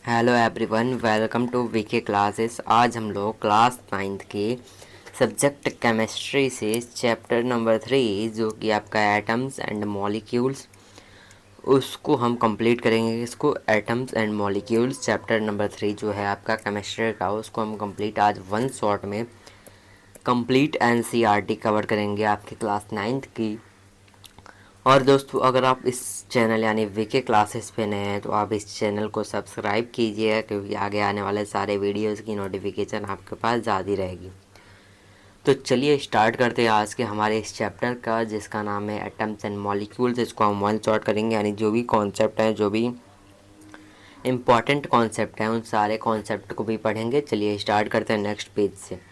Hello everyone, welcome to VK classes. आज हम लोग क्लास 9th के सब्जेक्ट केमिस्ट्री से चैप्टर नंबर 3 जो कि आपका एटम्स एंड मॉलिक्यूल्स, उसको हम कंप्लीट करेंगे। इसको atoms and molecules chapter number 3 जो है आपका केमिस्ट्री का, उसको हम कंप्लीट आज वन शॉट में कंप्लीट एनसीईआरटी कवर करेंगे आपकी क्लास 9th की। और दोस्तों, अगर आप इस चैनल यानी वीके क्लासेस पे नए हैं तो आप इस चैनल को सब्सक्राइब कीजिए, क्योंकि आगे आने वाले सारे वीडियोस की नोटिफिकेशन आपके पास जाती रहेगी। तो चलिए स्टार्ट करते हैं आज के हमारे इस चैप्टर का, जिसका नाम है एटम्स एंड मॉलिक्यूल्स। इसको हम वन शॉट करेंगे, यानी जो भी कॉन्सेप्ट हैं, जो भी इम्पॉर्टेंट कॉन्सेप्ट हैं, उन सारे कॉन्सेप्ट को भी पढ़ेंगे। चलिए स्टार्ट करते हैं नेक्स्ट पेज से।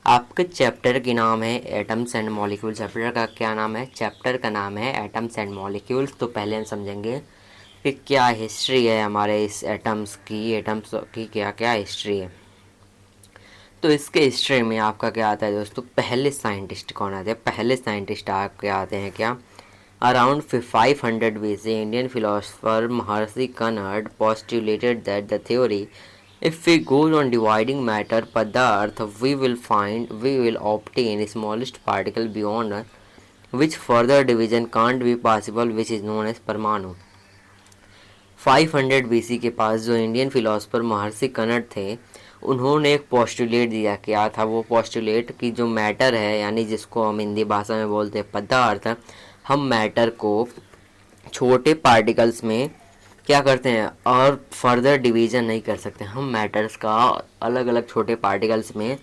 आपके चैप्टर की नाम है एटम्स एंड मॉलिक्यूल्स। चैप्टर का क्या नाम है? चैप्टर का नाम है एटम्स एंड मॉलिक्यूल्स। तो पहले हम समझेंगे कि क्या हिस्ट्री है हमारे इस एटम्स की क्या क्या हिस्ट्री है। तो इसके हिस्ट्री में आपका क्या आता है दोस्तों? पहले साइंटिस्ट कौन आते हैं? पहले साइंटिस्ट आपके आते हैं क्या? Around 500 BC, Indian philosopher Maharshi कनर्ड postulated that the theory, if we go on dividing matter padarth, we will obtain smallest particle beyond which further division can't be possible, which is known as परमाणु। 500 BC के पास जो Indian philosopher महर्षि कनर्ड थे, उन्होंने एक postulate दिया। क्या था वो पोस्टुलेट? कि जो मैटर है, यानी जिसको हम हिंदी भाषा में बोलते हैं पदार्थ, हम मैटर को छोटे पार्टिकल्स में क्या करते हैं और फर्दर डिवीज़न नहीं कर सकते। हम मैटर्स का अलग अलग छोटे पार्टिकल्स में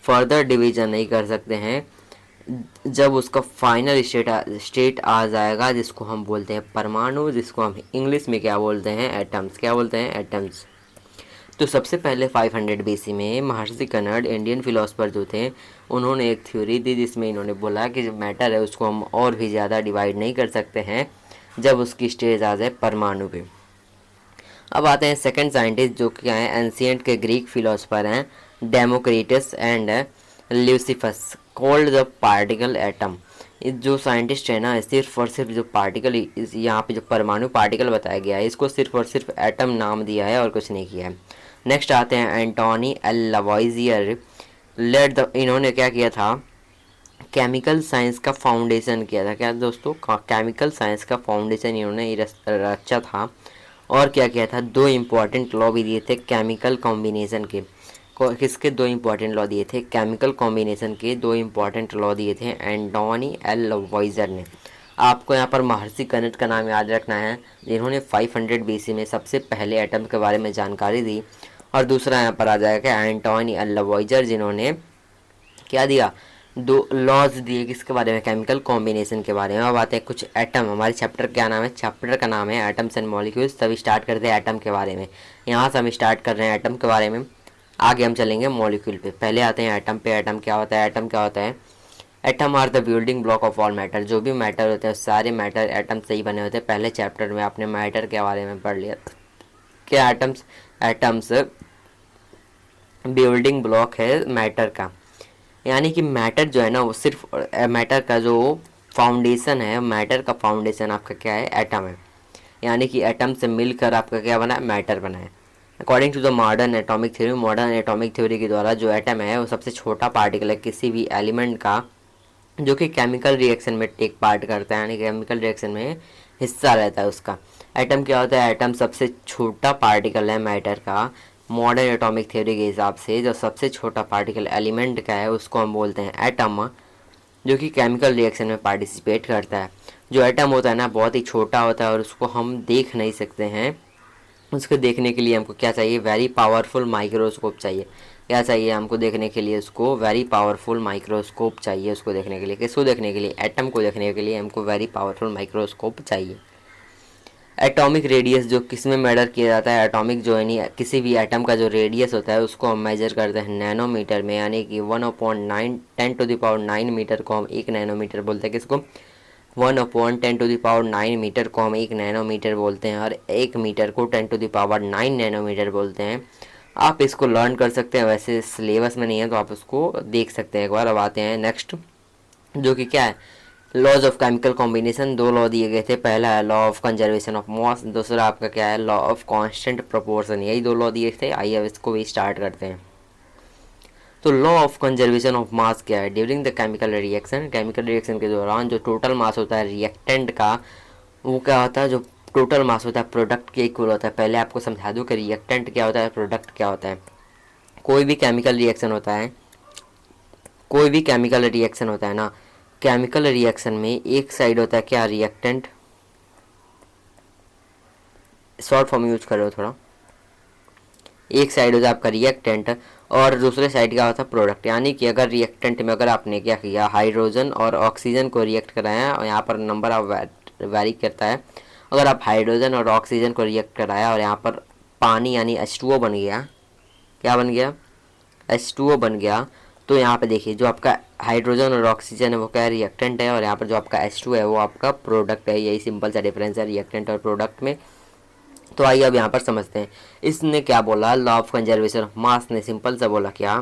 फर्दर डिवीज़न नहीं कर सकते हैं जब उसका फाइनल स्टेट आ जाएगा, जिसको हम बोलते हैं परमाणु, जिसको हम इंग्लिश में क्या बोलते हैं? एटम्स। क्या बोलते हैं? एटम्स। तो सबसे पहले 500 BC में महर्षि कनर्ड इंडियन फिलोसफर जो थे, उन्होंने एक थ्योरी दी, जिसमें इन्होंने बोला कि जो मैटर है उसको हम और भी ज़्यादा डिवाइड नहीं कर सकते हैं जब उसकी स्टेज आ जाए परमाणु पे। अब आते हैं सेकंड साइंटिस्ट, जो क्या है? एंशियंट के ग्रीक फिलोसफर हैं Democritus and Leucippus, called the particle atom. जो साइंटिस्ट है ना, सिर्फ और सिर्फ जो पार्टिकल, यहाँ पे जो परमाणु पार्टिकल बताया गया है, इसको सिर्फ और सिर्फ एटम नाम दिया है और कुछ नहीं किया है। नेक्स्ट आते हैं एंटोनी एल लवॉइजियर। इन्होंने क्या किया था? केमिकल साइंस का फाउंडेशन किया था। क्या दोस्तों? केमिकल साइंस का फाउंडेशन इन्होंने रचा था। और क्या किया था? दो इम्पॉर्टेंट लॉ भी दिए थे केमिकल कॉम्बिनेशन के। किसके दो इम्पॉर्टेंट लॉ दिए थे? केमिकल कॉम्बिनेशन के दो इम्पॉर्टेंट लॉ दिए थे एंटोनी एल लवॉइजर ने। आपको यहाँ पर महर्षि कनर्ड का नाम याद रखना है, जिन्होंने 500 BC में सबसे पहले एटम के बारे में जानकारी दी। और दूसरा यहाँ पर आ जाएगा एंटोनी एल लवॉइजर, जिन्होंने क्या दिया? दो लॉज दिए। किसके बारे में? केमिकल कॉम्बिनेशन के बारे में। अब आते हैं कुछ एटम। हमारे चैप्टर क्या नाम है? चैप्टर का नाम है एटम्स एंड मॉलिक्यूल्स। तभी स्टार्ट करते हैं एटम के बारे में। यहाँ से हम स्टार्ट कर रहे हैं एटम के बारे में, आगे हम चलेंगे मॉलिक्यूल पे। पहले आते हैं एटम पे। एटम क्या होता है? एटम क्या होता है? Atom are the building block of all matter. जो भी मैटर होते हैं सारे मैटर एटम से ही बने होते हैं। पहले चैप्टर में आपने मैटर के बारे में पढ़ लिया। क्या एटम्स? एटम्स बिल्डिंग ब्लॉक है मैटर का। यानी कि मैटर जो है ना, वो सिर्फ मैटर का जो फाउंडेशन है, मैटर का फाउंडेशन आपका क्या है? एटम है। यानी कि एटम से मिलकर आपका क्या बना है? मैटर बना है। According to the modern atomic theory, modern atomic theory के द्वारा जो एटम है वो सबसे छोटा पार्टिकल है किसी भी एलिमेंट का, जो कि केमिकल रिएक्शन में टेक पार्ट करता है, यानी केमिकल रिएक्शन में हिस्सा रहता है उसका। एटम क्या होता है? एटम सबसे छोटा पार्टिकल है मैटर का। मॉडर्न एटॉमिक थ्योरी के हिसाब से जो सबसे छोटा पार्टिकल एलिमेंट का है, उसको हम बोलते हैं एटम, जो कि केमिकल रिएक्शन में पार्टिसिपेट करता है। जो एटम होता है ना, बहुत ही छोटा होता है और उसको हम देख नहीं सकते हैं। उसको देखने के लिए हमको क्या चाहिए? वेरी पावरफुल माइक्रोस्कोप चाहिए। क्या चाहिए हमको देखने के लिए? उसको वेरी पावरफुल माइक्रोस्कोप चाहिए। उसको देखने के लिए, किसको देखने के लिए? एटम को देखने के लिए हमको वेरी पावरफुल माइक्रोस्कोप चाहिए। एटॉमिक रेडियस जो किस में मेजर किया जाता है? एटॉमिक जो है नहीं, किसी भी एटम का जो रेडियस होता है उसको हम मेजर करते हैं नैनोमीटर में, यानी कि 1/9 10⁹ मीटर को हम 1 नैनोमीटर बोलते हैं। किसको? 1/10⁹ मीटर को हम 1 नैनोमीटर बोलते हैं, और 1 मीटर को 10⁹ नैनोमीटर बोलते हैं। आप इसको लर्न कर सकते हैं, वैसे सिलेबस में नहीं है तो आप उसको देख सकते हैं एक बार। अब आते हैं नेक्स्ट, जो कि क्या है? लॉज ऑफ केमिकल कॉम्बिनेशन, दो लॉ दिए गए थे। पहला है law of conservation of mass, दूसरा आपका क्या है, लॉ ऑफ कांस्टेंट प्रोपोर्शन। यही दो लॉ दिए थे। आइए अब इसको भी स्टार्ट करते हैं। तो law of conservation of mass क्या है, during the chemical reaction, chemical reaction के दौरान जो टोटल मास होता है रिएक्टेंट का, वो क्या होता है, जो टोटल मास होता है प्रोडक्ट के इक्वल होता है। पहले आपको समझा दूँ कि रिएक्टेंट क्या होता है, प्रोडक्ट क्या होता है। कोई भी केमिकल रिएक्शन होता है, कोई भी केमिकल रिएक्शन होता है ना, केमिकल रिएक्शन में एक साइड होता है क्या, रिएक्टेंट, शॉर्ट फॉर्म यूज करो थोड़ा। एक साइड होता है आपका रिएक्टेंट और दूसरे साइड क्या होता है, प्रोडक्ट। यानी कि अगर रिएक्टेंट में अगर आपने क्या किया, हाइड्रोजन और ऑक्सीजन को रिएक्ट कराया, और यहाँ पर नंबर ऑफ वेरी करता है। अगर आप हाइड्रोजन और ऑक्सीजन को रिएक्ट कराया और यहाँ पर पानी यानी H2O बन गया, क्या बन गया, H2O बन गया, तो यहाँ पे देखिए जो आपका हाइड्रोजन और ऑक्सीजन है वो क्या रिएक्टेंट है, और यहाँ पर जो आपका H2 है वो आपका प्रोडक्ट है। यही सिंपल सा डिफरेंस है रिएक्टेंट और प्रोडक्ट में। तो आइए अब यहाँ पर समझते हैं इसने क्या बोला, law of conservation of mass ने सिंपल सा बोला क्या,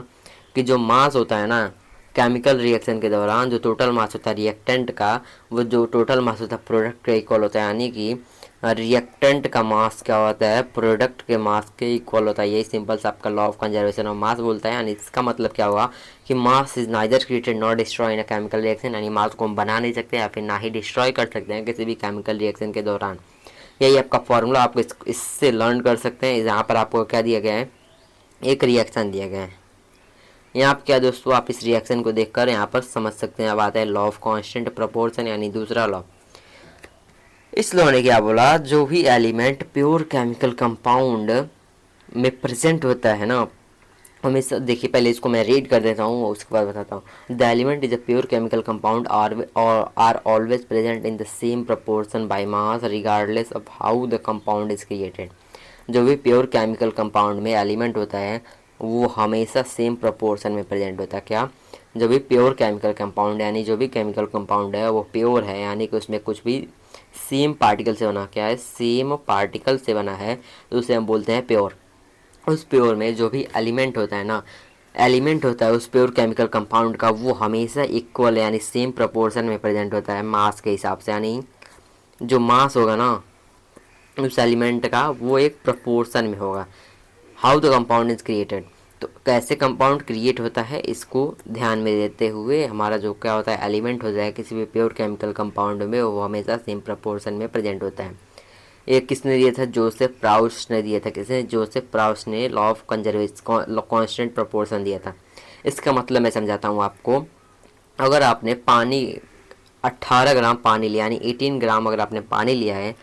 कि जो मास होता है ना केमिकल रिएक्शन के दौरान, जो टोटल मास होता है रिएक्टेंट का, वो जो टोटल मास होता है प्रोडक्ट के इक्वल होता है। यानी कि रिएक्टेंट का मास क्या होता है, प्रोडक्ट के मास के इक्वल होता है। यही सिंपल सा आपका law of conservation of mass बोलता है। यानी इसका मतलब क्या हुआ कि mass is neither created not destroy in a chemical reaction, यानी मास को हम बना नहीं सकते या फिर ना ही डिस्ट्रॉय कर सकते हैं किसी भी केमिकल रिएक्शन के दौरान। यही आपका फॉर्मूला, आप इससे लर्न कर सकते हैं। यहाँ पर आपको क्या दिया गया है, एक रिएक्शन दिया गया है। यहाँ पर क्या दोस्तों, आप इस रिएक्शन को देखकर यहाँ पर समझ सकते हैं। अब आता है लॉ ऑफ कांस्टेंट प्रोपोर्शन, यानी दूसरा लॉ। इस लॉ ने क्या बोला, जो भी एलिमेंट प्योर केमिकल कंपाउंड में प्रेजेंट होता है ना, हमेशा देखिए, पहले इसको मैं रीड कर देता हूँ उसके बाद बताता हूँ। The element is a pure chemical compound are always present in the same proportion by mass regardless of how the compound is created. जो भी प्योर केमिकल कंपाउंड में एलिमेंट होता है वो हमेशा सेम प्रपोर्शन में प्रेजेंट होता है। क्या, जो भी प्योर केमिकल कंपाउंड, यानी जो भी केमिकल कंपाउंड है वो प्योर है, यानी कि उसमें कुछ भी सेम पार्टिकल से बना, क्या है, सेम पार्टिकल से बना है, तो उसे हम बोलते हैं प्योर। उस प्योर में जो भी एलिमेंट होता है ना, एलिमेंट होता है उस प्योर केमिकल कंपाउंड का, वो हमेशा इक्वल यानी सेम प्रपोर्शन में प्रेजेंट होता है मास के हिसाब से। यानी जो मास होगा ना उस एलिमेंट का, वो एक प्रपोर्शन में होगा। How the compound is created, तो कैसे कंपाउंड क्रिएट होता है इसको ध्यान में देते हुए हमारा जो क्या होता है, एलिमेंट हो जाए किसी भी प्योर केमिकल कंपाउंड में, वो हमेशा सेम प्रपोर्शन में प्रेजेंट होता है। एक किसने दिया था, जोसेफ प्राउस ने दिया था। किसने, जोसेफ प्राउस ने law of conservation constant proportion दिया था। इसका मतलब मैं समझाता हूँ आपको। अगर आपने पानी 18 ग्राम पानी लिया, यानी 18 ग्राम अगर आपने पानी लिया है,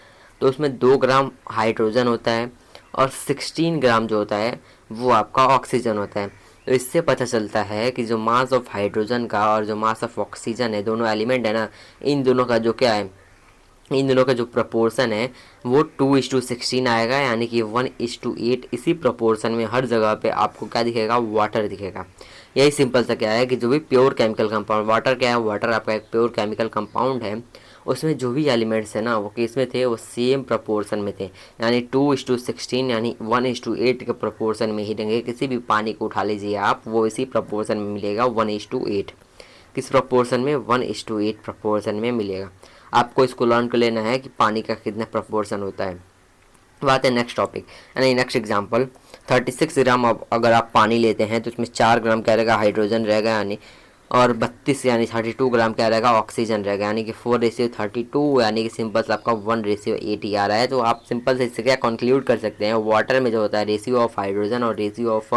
तो उसमें 2 ग्राम हाइड्रोजन होता है और 16 ग्राम जो होता है वो आपका ऑक्सीजन होता है। तो इससे पता चलता है कि जो मास ऑफ हाइड्रोजन का और जो मास ऑफ ऑक्सीजन है, दोनों एलिमेंट है ना, इन दोनों का जो क्या है, इन दोनों का जो प्रपोर्शन है वो 2:16 आएगा, यानी कि 1:8। इसी प्रपोर्शन में हर जगह पे आपको क्या दिखेगा, वाटर दिखेगा। यही सिंपल सा क्या है कि जो भी प्योर केमिकल कंपाउंड, वाटर क्या है, वाटर आपका एक प्योर केमिकल कंपाउंड है, उसमें जो भी एलिमेंट्स है ना वो किस में थे, वो सेम प्रपोर्शन में थे। यानी 2:16 यानी 1:8 के प्रपोर्शन में ही रहेंगे। किसी भी पानी को उठा लीजिए आप, वो इसी प्रपोर्शन में मिलेगा 1:8। किस प्रपोर्शन में, 1:8 प्रपोर्शन में मिलेगा। आपको इसको लर्न कर लेना है कि पानी का कितना प्रपोर्शन होता है। बात है नेक्स्ट टॉपिक, यानी नेक्स्ट एग्जांपल। 36 ग्राम अगर आप पानी लेते हैं तो उसमें 4 ग्राम क्या रहेगा, हाइड्रोजन रहेगा, यानी और 32 यानी 32 ग्राम क्या रहेगा, ऑक्सीजन रहेगा। यानी कि 4:32, यानी कि सिंपल से आपका 1:8 ही आ रहा है। तो आप सिंपल से इससे क्या कंक्लूड कर सकते हैं, वाटर में जो होता है रेशियो ऑफ हाइड्रोजन और रेशियो ऑफ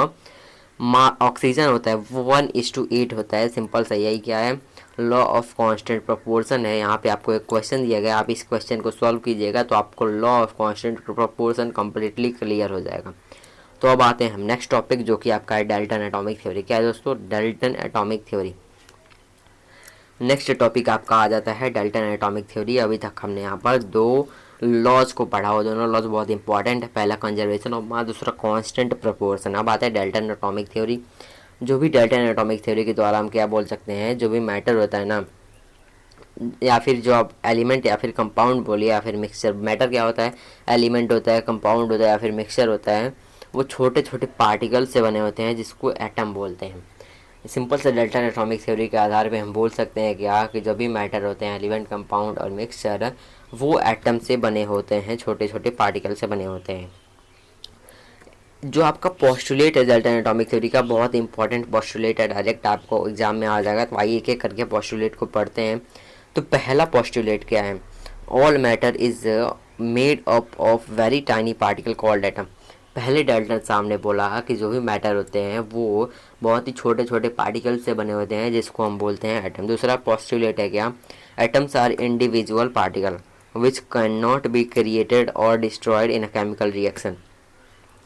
ऑक्सीजन होता है वो 1:8 होता है। सिंपल सा यही क्या है, लॉ ऑफ कांस्टेंट प्रोपोर्शन है। यहाँ पे आपको एक क्वेश्चन दिया गया, आप इस क्वेश्चन को सॉल्व कीजिएगा तो आपको law of constant proportion completely clear हो जाएगा। तो अब आते हैं हम नेक्स्ट टॉपिक, जो कि आपका है डाल्टन एटॉमिक थ्योरी। क्या है दोस्तों, Dalton atomic theory. Next topic आपका आ जाता है डाल्टन एटॉमिक थ्योरी। अभी तक हमने यहाँ पर 2 लॉज को पढ़ा हो, दोनों लॉज बहुत इंपॉर्टेंट है। पहला कंजर्वेशन ऑफ मास, दूसरा कांस्टेंट प्रोपोर्शन। अब आता है डाल्टन एटॉमिक थ्योरी। जो भी डाल्टन एटॉमिक थ्योरी के द्वारा हम क्या बोल सकते हैं, जो भी मैटर होता है ना, या फिर जो आप एलिमेंट या फिर कंपाउंड बोलिए या फिर मिक्सचर, मैटर क्या होता है, एलिमेंट होता है, कंपाउंड होता है या फिर मिक्सचर होता है, वो छोटे छोटे पार्टिकल से बने होते हैं जिसको एटम बोलते हैं। सिंपल से डेल्टन एटॉमिक थ्योरी के आधार पे हम बोल सकते हैं क्या कि जो भी मैटर होते हैं, एलिमेंट, कंपाउंड और मिक्सचर, वो एटम से बने होते हैं, छोटे छोटे पार्टिकल से बने होते हैं। जो आपका पोस्टुलेट है डेल्टन एटॉमिक थ्योरी का, बहुत इंपॉर्टेंट पोस्टुलेट है, डायरेक्ट आपको एग्जाम में आ जाएगा। तो आइए एक एक करके पोस्टुलेट को पढ़ते हैं। तो पहला पोस्टुलेट क्या है? All matter is made up of very tiny particle called atom. पहले डेल्टन साहब ने बोला कि जो भी मैटर होते हैं वो बहुत ही छोटे छोटे पार्टिकल से बने होते हैं, जिसको हम बोलते हैं एटम। दूसरा पोस्टुलेट है क्या? Atoms are individual particle which can not be created और destroyed in a chemical reaction.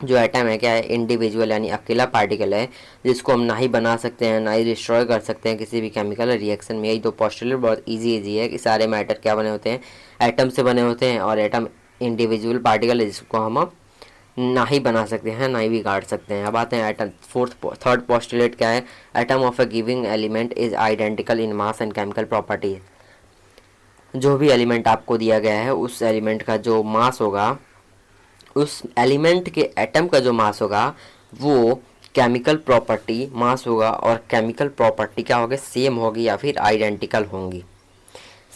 जो एटम है क्या है? इंडिविजुअल यानी अकेला पार्टिकल है, जिसको हम ना ही बना सकते हैं ना ही डिस्ट्रॉय कर सकते हैं किसी भी केमिकल रिएक्शन में। यही दो पोस्टुलेट बहुत इजी है कि सारे मैटर क्या बने होते हैं? एटम से बने होते हैं, और एटम इंडिविजुअल पार्टिकल है जिसको हम ना ही बना सकते हैं ना ही बिगाड़ सकते हैं। अब आते हैं एटम। थर्ड पोस्टुलेट क्या है? Atom of a giving element is identical in mass and chemical properties. जो भी एलिमेंट आपको दिया गया है उस एलिमेंट का जो मास होगा, उस एलिमेंट के एटम का जो मास होगा वो केमिकल प्रॉपर्टी मास होगा, और केमिकल प्रॉपर्टी क्या होगी? सेम होगी या फिर आइडेंटिकल होंगी।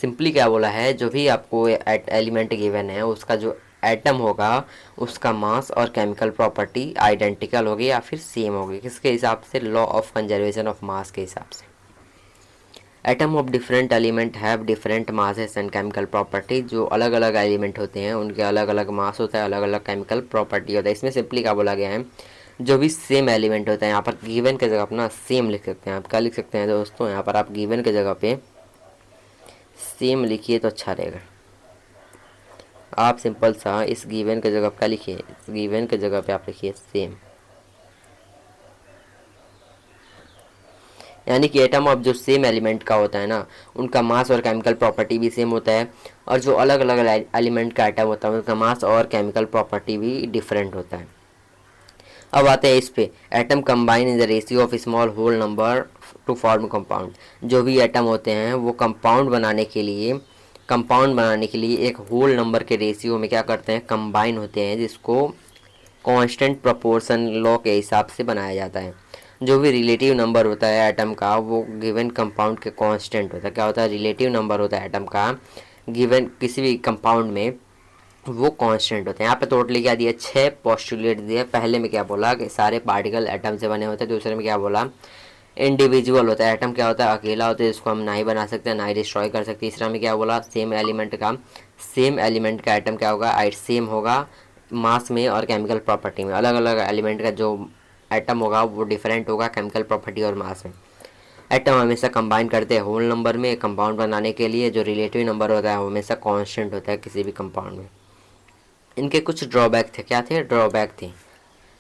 सिंपली क्या बोला है? जो भी आपको एलिमेंट गिवन है उसका जो एटम होगा उसका मास और केमिकल प्रॉपर्टी आइडेंटिकल होगी या फिर सेम होगी। किसके हिसाब से? Law of conservation of mass के हिसाब से। Atom of different element have different masses and chemical property. जो अलग अलग एलिमेंट होते हैं उनके अलग अलग मास होता है, अलग अलग केमिकल प्रॉपर्टी होता है। इसमें सिंपली क्या बोला गया है? जो भी सेम एलिमेंट होता है, यहाँ पर गिवन के जगह अपना सेम लिख सकते हैं। आप क्या लिख सकते हैं दोस्तों? यहाँ पर आप गिवन के जगह पे सेम लिखिए तो अच्छा रहेगा। आप सिंपल सा इस गिवन के जगह क्या लिखिए? इस गिवन के जगह पे आप लिखिए सेम, यानी कि एटम ऑफ जो सेम एलिमेंट का होता है ना, उनका मास और केमिकल प्रॉपर्टी भी सेम होता है, और जो अलग अलग एलिमेंट का एटम होता है उनका मास और केमिकल प्रॉपर्टी भी डिफरेंट होता है। अब आते हैं इस पे, atom combine in the ratio of small whole number to form compound. जो भी एटम होते हैं वो कंपाउंड बनाने के लिए एक होल नंबर के रेशियो में क्या करते हैं? कंबाइन होते हैं, जिसको कांस्टेंट प्रोपोर्शन लॉ के हिसाब से बनाया जाता है। जो भी रिलेटिव नंबर होता है एटम का वो गिवन कंपाउंड के कांस्टेंट होता है। क्या होता है? रिलेटिव नंबर होता है एटम का गिवन किसी भी कंपाउंड में, वो कांस्टेंट होते हैं। यहाँ पे टोटली क्या दिया? 6 पोस्टुलेट दिए। पहले में क्या बोला कि सारे पार्टिकल एटम से बने होते हैं। दूसरे में क्या बोला? इंडिविजुअल होता है। एटम क्या होता है? अकेला होता है, जिसको हम ना ही बना सकते हैं ना ही डिस्ट्रॉय कर सकते। तीसरा में क्या बोला? सेम एलिमेंट का एटम क्या होगा? सेम होगा मास में और केमिकल प्रॉपर्टी में। अलग अलग एलिमेंट का जो एटम होगा वो डिफरेंट होगा केमिकल प्रॉपर्टी और मास में। एटम हमेशा कंबाइन करते हैं होल नंबर में कंपाउंड बनाने के लिए। जो रिलेटिव नंबर होता है वो हमेशा कांस्टेंट होता है किसी भी कंपाउंड में। इनके कुछ ड्रॉबैक थे। क्या थे? ड्रॉबैक थे,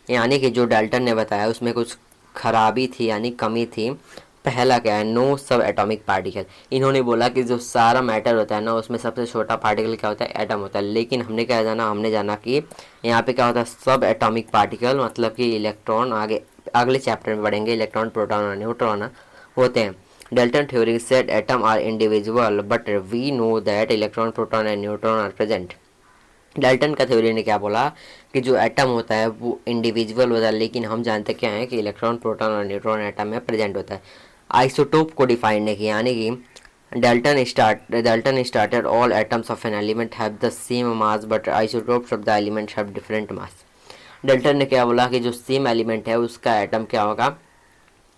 यानी कि जो डाल्टन ने बताया उसमें कुछ खराबी थी यानी कमी थी। पहला क्या है? नो सब एटॉमिक पार्टिकल। इन्होंने बोला कि जो सारा मैटर होता है ना उसमें सबसे छोटा पार्टिकल क्या होता है? एटम होता है। लेकिन हमने जाना कि यहाँ पे क्या होता है? सब एटॉमिक पार्टिकल, मतलब कि इलेक्ट्रॉन, आगे अगले चैप्टर में पढ़ेंगे, इलेक्ट्रॉन, प्रोटॉन और न्यूट्रॉन होते हैं। Dalton theory said atom are individual but we know that electron, proton and neutron are present. Dalton का थ्योरी ने क्या बोला कि जो एटम होता है वो इंडिविजुअल होता है, लेकिन हम जानते क्या है कि इलेक्ट्रॉन, प्रोटॉन और न्यूट्रॉन एटम में प्रेजेंट होता है। आइसोटोप को डिफाइन नहीं किया, यानी कि Dalton started all atoms of an element have the same mass but isotopes of the element have different mass. Dalton ने क्या बोला कि जो सेम एलिमेंट है उसका एटम क्या होगा?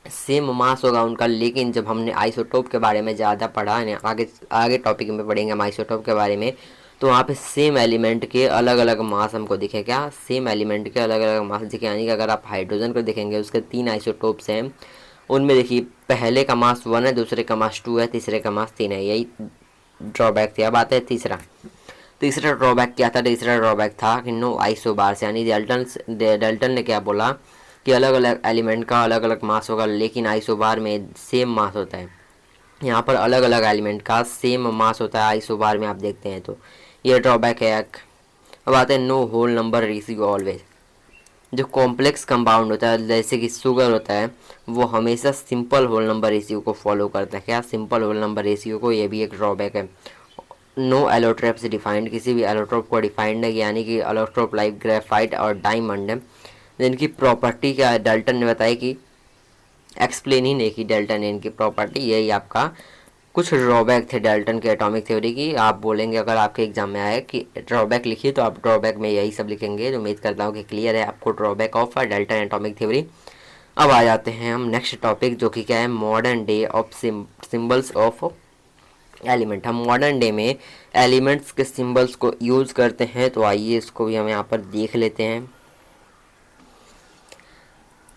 सेम मास होगा उनका। लेकिन जब हमने आइसोटोप के बारे में ज़्यादा पढ़ा, यानी आगे आगे टॉपिक में पढ़ेंगे हम आइसोटोप के बारे में, तो वहाँ पे सेम एलिमेंट के अलग अलग मास हमको दिखे। क्या? सेम एलिमेंट के अलग अलग मास दिखे, यानी कि अगर आप हाइड्रोजन को देखेंगे उसके 3 आइसोटोप्स हैं, उनमें देखिए पहले का मास 1 है, दूसरे का मास 2 है, तीसरे का मास 3 है। यही ड्रॉबैक थी। अब आता है तीसरा ड्रॉबैक क्या था? तीसरा ड्रॉबैक था कि नो आइसोबार्स, यानी डेल्टन ने क्या बोला कि अलग अलग एलिमेंट का अलग अलग मास होगा, लेकिन आइसोबार में सेम मास होता है। यहाँ पर अलग अलग एलिमेंट का सेम मास होता है आइसोबार में, आप देखते हैं तो ये ड्रॉबैक है एक। अब आते हैं no whole number ratio always. जो कॉम्प्लेक्स कंपाउंड होता है जैसे कि शुगर होता है वो हमेशा सिंपल होल नंबर रेशियो को फॉलो करता है। क्या? सिंपल होल नंबर रेशियो को, ये भी एक ड्रॉबैक है। नो एलोट्रोप्स डिफाइंड, किसी भी एलोट्रोप को डिफाइंड नहीं, यानी कि एलोट्रोप लाइक ग्रेफाइट और डायमंड जिनकी प्रॉपर्टी क्या है? डाल्टन ने बताया कि एक्सप्लेन ही नहीं की डाल्टन ने इनकी प्रॉपर्टी। यही आपका कुछ ड्रॉबैक थे डाल्टन के एटॉमिक थ्योरी की। आप बोलेंगे अगर आपके एग्जाम में आए कि ड्रॉबैक लिखिए तो आप ड्रॉबैक में यही सब लिखेंगे। तो उम्मीद करता हूँ कि क्लियर है आपको drawback of Dalton atomic theory. अब आ जाते हैं हम नेक्स्ट टॉपिक, जो कि क्या है, modern day of symbols of element. हम मॉडर्न डे में एलिमेंट्स के सिंबल्स को यूज़ करते हैं। तो आइए इसको भी हम यहाँ पर देख लेते हैं।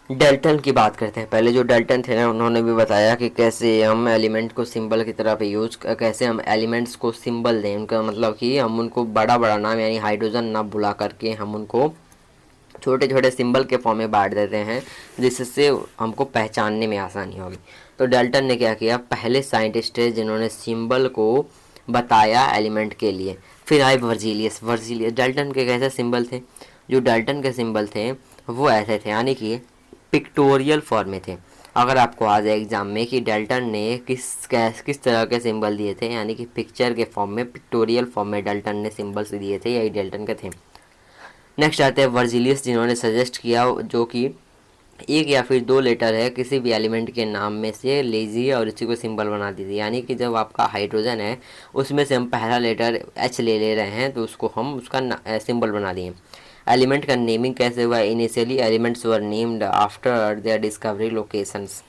डाल्टन की बात करते हैं। पहले जो डाल्टन थे ना, उन्होंने भी बताया कि कैसे हम एलिमेंट को सिंबल की तरह पे यूज, कैसे हम एलिमेंट्स को सिंबल दें। उनका मतलब कि हम उनको बड़ा बड़ा नाम यानी हाइड्रोजन ना बुला करके हम उनको छोटे छोटे सिंबल के फॉर्म में बांट देते हैं, जिससे हमको पहचानने में आसानी होगी। तो डाल्टन ने क्या किया, पहले साइंटिस्ट है जिन्होंने सिंबल को बताया एलिमेंट के लिए। फिर आए वर्जीलियस। डाल्टन के कैसे सिंबल थे, जो डाल्टन के सिंबल थे वो ऐसे थे, यानी कि पिक्टोरियल फॉर्म में थे। अगर आपको आ जाए एग्जाम में कि डाल्टन ने किस तरह के सिंबल दिए थे, यानी कि पिक्चर के फॉर्म में, पिक्टोरियल फॉर्म में डाल्टन ने सिंबल्स दिए थे, यही डाल्टन के थे। नेक्स्ट आते हैं वर्जिलियस, जिन्होंने सजेस्ट किया, जो कि एक या फिर दो लेटर है किसी भी एलिमेंट के नाम में से लीजिए और इसी को सिंबल बना दीजिए। यानी कि जब आपका हाइड्रोजन है उसमें से हम पहला लेटर एच ले रहे हैं तो उसको हम उसका सिंबल बना दिए। एलिमेंट का नेमिंग कैसे हुआ, initially elements were named after their discovery locations.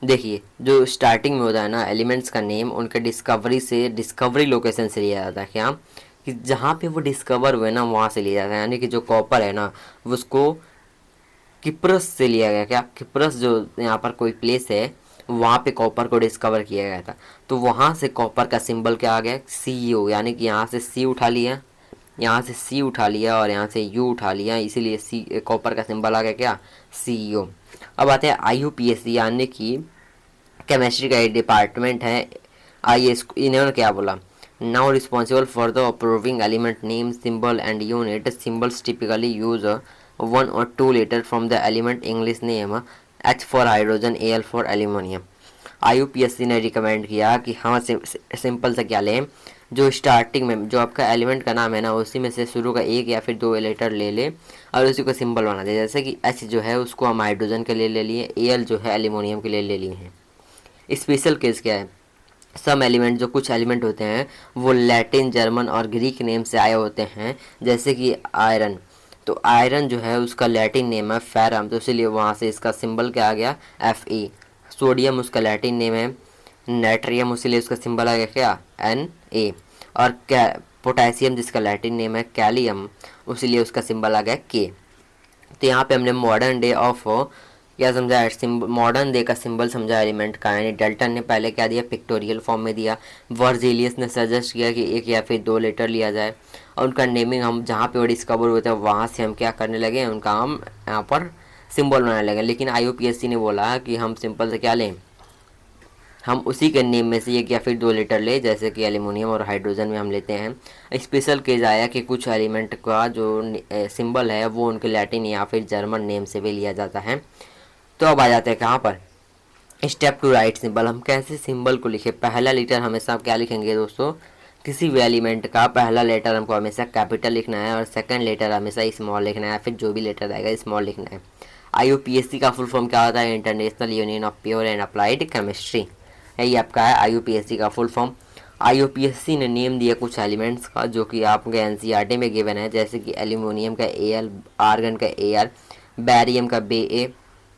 देखिए जो स्टार्टिंग में होता है ना एलिमेंट्स का नेम, उनके डिस्कवरी लोकेशन से लिया जाता है। क्या कि जहाँ पे वो डिस्कवर हुए ना वहाँ से लिया जाता है। यानी कि जो कॉपर है ना उसको किप्रस से लिया गया। क्या किप्रस जो यहाँ पर कोई प्लेस है वहाँ पे कॉपर को डिस्कवर किया गया था। तो वहाँ से कॉपर का सिंबल क्या आ गया, CU। यानी कि यहाँ से सी उठा लिया, यहाँ से सी उठा लिया और यहाँ से यू उठा लिया, इसीलिए सी कॉपर का सिंबल आ गया क्या, CU। अब आते हैं IUPAC, यानी कि केमिस्ट्री का एक डिपार्टमेंट है। आइए इन्होंने क्या बोला, now responsible for the approving element name symbol and unit. Symbols typically use 1 or 2 letter from the element English name, H for hydrogen, Al for aluminium. IUPAC ने रिकमेंड किया कि हाँ सिंपल से क्या लें, जो स्टार्टिंग में जो आपका एलिमेंट का नाम है ना उसी में से शुरू का एक या फिर दो लेटर ले ले और उसी को सिंबल बना दे। जैसे कि H जो है उसको हम हाइड्रोजन के लिए ले लिए, Al जो है एल्यूमिनियम के लिए ले लिए हैं। स्पेशल केस क्या है, सम एलिमेंट, जो कुछ एलिमेंट होते हैं वो लैटिन, जर्मन और ग्रीक नेम से आए होते हैं। जैसे कि आयरन, तो आयरन जो है उसका लैटिन नेम है फेरम, तो इसलिए वहाँ से इसका सिंबल क्या आ गया, Fe। सोडियम उसका लैटिन नेम है नाइट्रियम, इसलिए उसका सिंबल आ गया क्या, Na। और पोटेशियम जिसका लैटिन नेम है कैलियम, इसलिए उसका सिंबल आ गया K। तो यहाँ पे हमने मॉडर्न डे ऑफ क्या समझा, मॉडर्न डे का सिंबल समझा एलिमेंट का। यानी डाल्टन ने पहले क्या दिया, पिक्टोरियल फॉर्म में दिया। वर्जिलियस ने सजेस्ट किया कि एक या फिर दो लेटर लिया जाए और उनका नेमिंग हम जहाँ पे वो डिस्कवर हुए थे वहाँ से हम क्या करने लगे, उनका हम यहाँ पर सिंबल बनाने लगे। लेकिन IUPAC ने बोला कि हम सिंपल से क्या लें, हम उसी के नेम में से एक या फिर दो लेटर ले, जैसे कि एल्यूमिनियम और हाइड्रोजन में हम लेते हैं। स्पेशल केस आया कि कुछ एलिमेंट का जो सिंबल है वो उनके लैटिन या फिर जर्मन नेम से भी लिया जाता है। तो अब आ जाते हैं कहाँ पर, स्टेप टू राइट सिंबल। हम कैसे सिंबल को लिखे, पहला लेटर हमेशा आप क्या लिखेंगे दोस्तों, किसी भी एलिमेंट का पहला लेटर हमको हमेशा कैपिटल लिखना है और सेकंड लेटर हमेशा स्मॉल लिखना है, फिर जो भी लेटर आएगा स्मॉल लिखना है। IUPAC का फुल फॉर्म क्या होता है, international union of pure and applied chemistry, यही आपका है IUPAC का फुल फॉर्म। IUPAC ने नेम दिया कुछ एलिमेंट्स का जो कि आपके NCERT में गिवन है, जैसे कि एल्यूमिनियम का Al, आर्गन का Ar, बैरियम का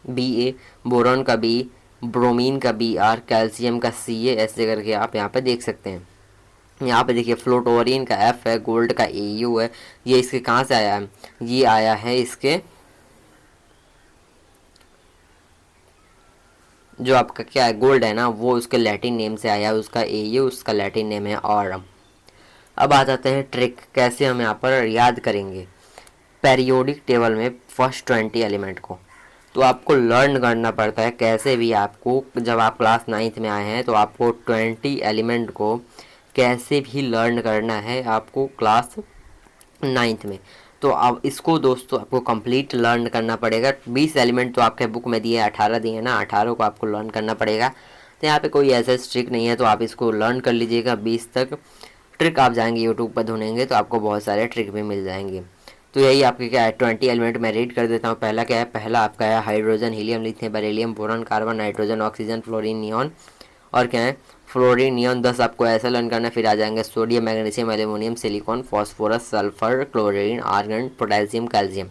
Ba, बोरॉन का B, ब्रोमीन का Br, कैल्शियम का Ca, ऐसे करके आप यहाँ पे देख सकते हैं। यहाँ पे देखिए फ्लोटोरिन का F है, गोल्ड का Au है। ये इसके कहाँ से आया है, ये आया है इसके जो आपका क्या है गोल्ड है ना वो उसके लैटिन नेम से आया है, उसका Au उसका लैटिन नेम है ऑरम। अब आ जाते हैं ट्रिक, कैसे हम यहाँ पर याद करेंगे पेरियोडिक टेबल में फर्स्ट 20 एलिमेंट को। तो आपको लर्न करना पड़ता है कैसे भी, आपको जब आप क्लास 9th में आए हैं तो आपको 20 एलिमेंट को कैसे भी लर्न करना है आपको क्लास 9th में। तो अब इसको दोस्तों आपको कंप्लीट लर्न करना पड़ेगा। 20 एलिमेंट तो आपके बुक में दिए, 18 दिए ना, 18 को आपको लर्न करना पड़ेगा। तो यहाँ पे कोई ऐसा ट्रिक नहीं है, तो आप इसको लर्न कर लीजिएगा 20 तक। ट्रिक आप जाएंगे यूट्यूब पर ढूंढेंगे तो आपको बहुत सारे ट्रिक भी मिल जाएंगे। तो यही आपके क्या है 20 एलिमेंट मैं रीड कर देता हूँ। पहला क्या है, पहला आपका है hydrogen, helium, lithium, beryllium, boron, carbon, nitrogen, oxygen, fluorine, neon, और क्या है फ्लोरीन, नियॉन 10 आपको ऐसा लर्न करना है। फिर आ जाएंगे sodium, magnesium, aluminium, silicon, phosphorus, sulphur, chlorine, argon, potassium, calcium.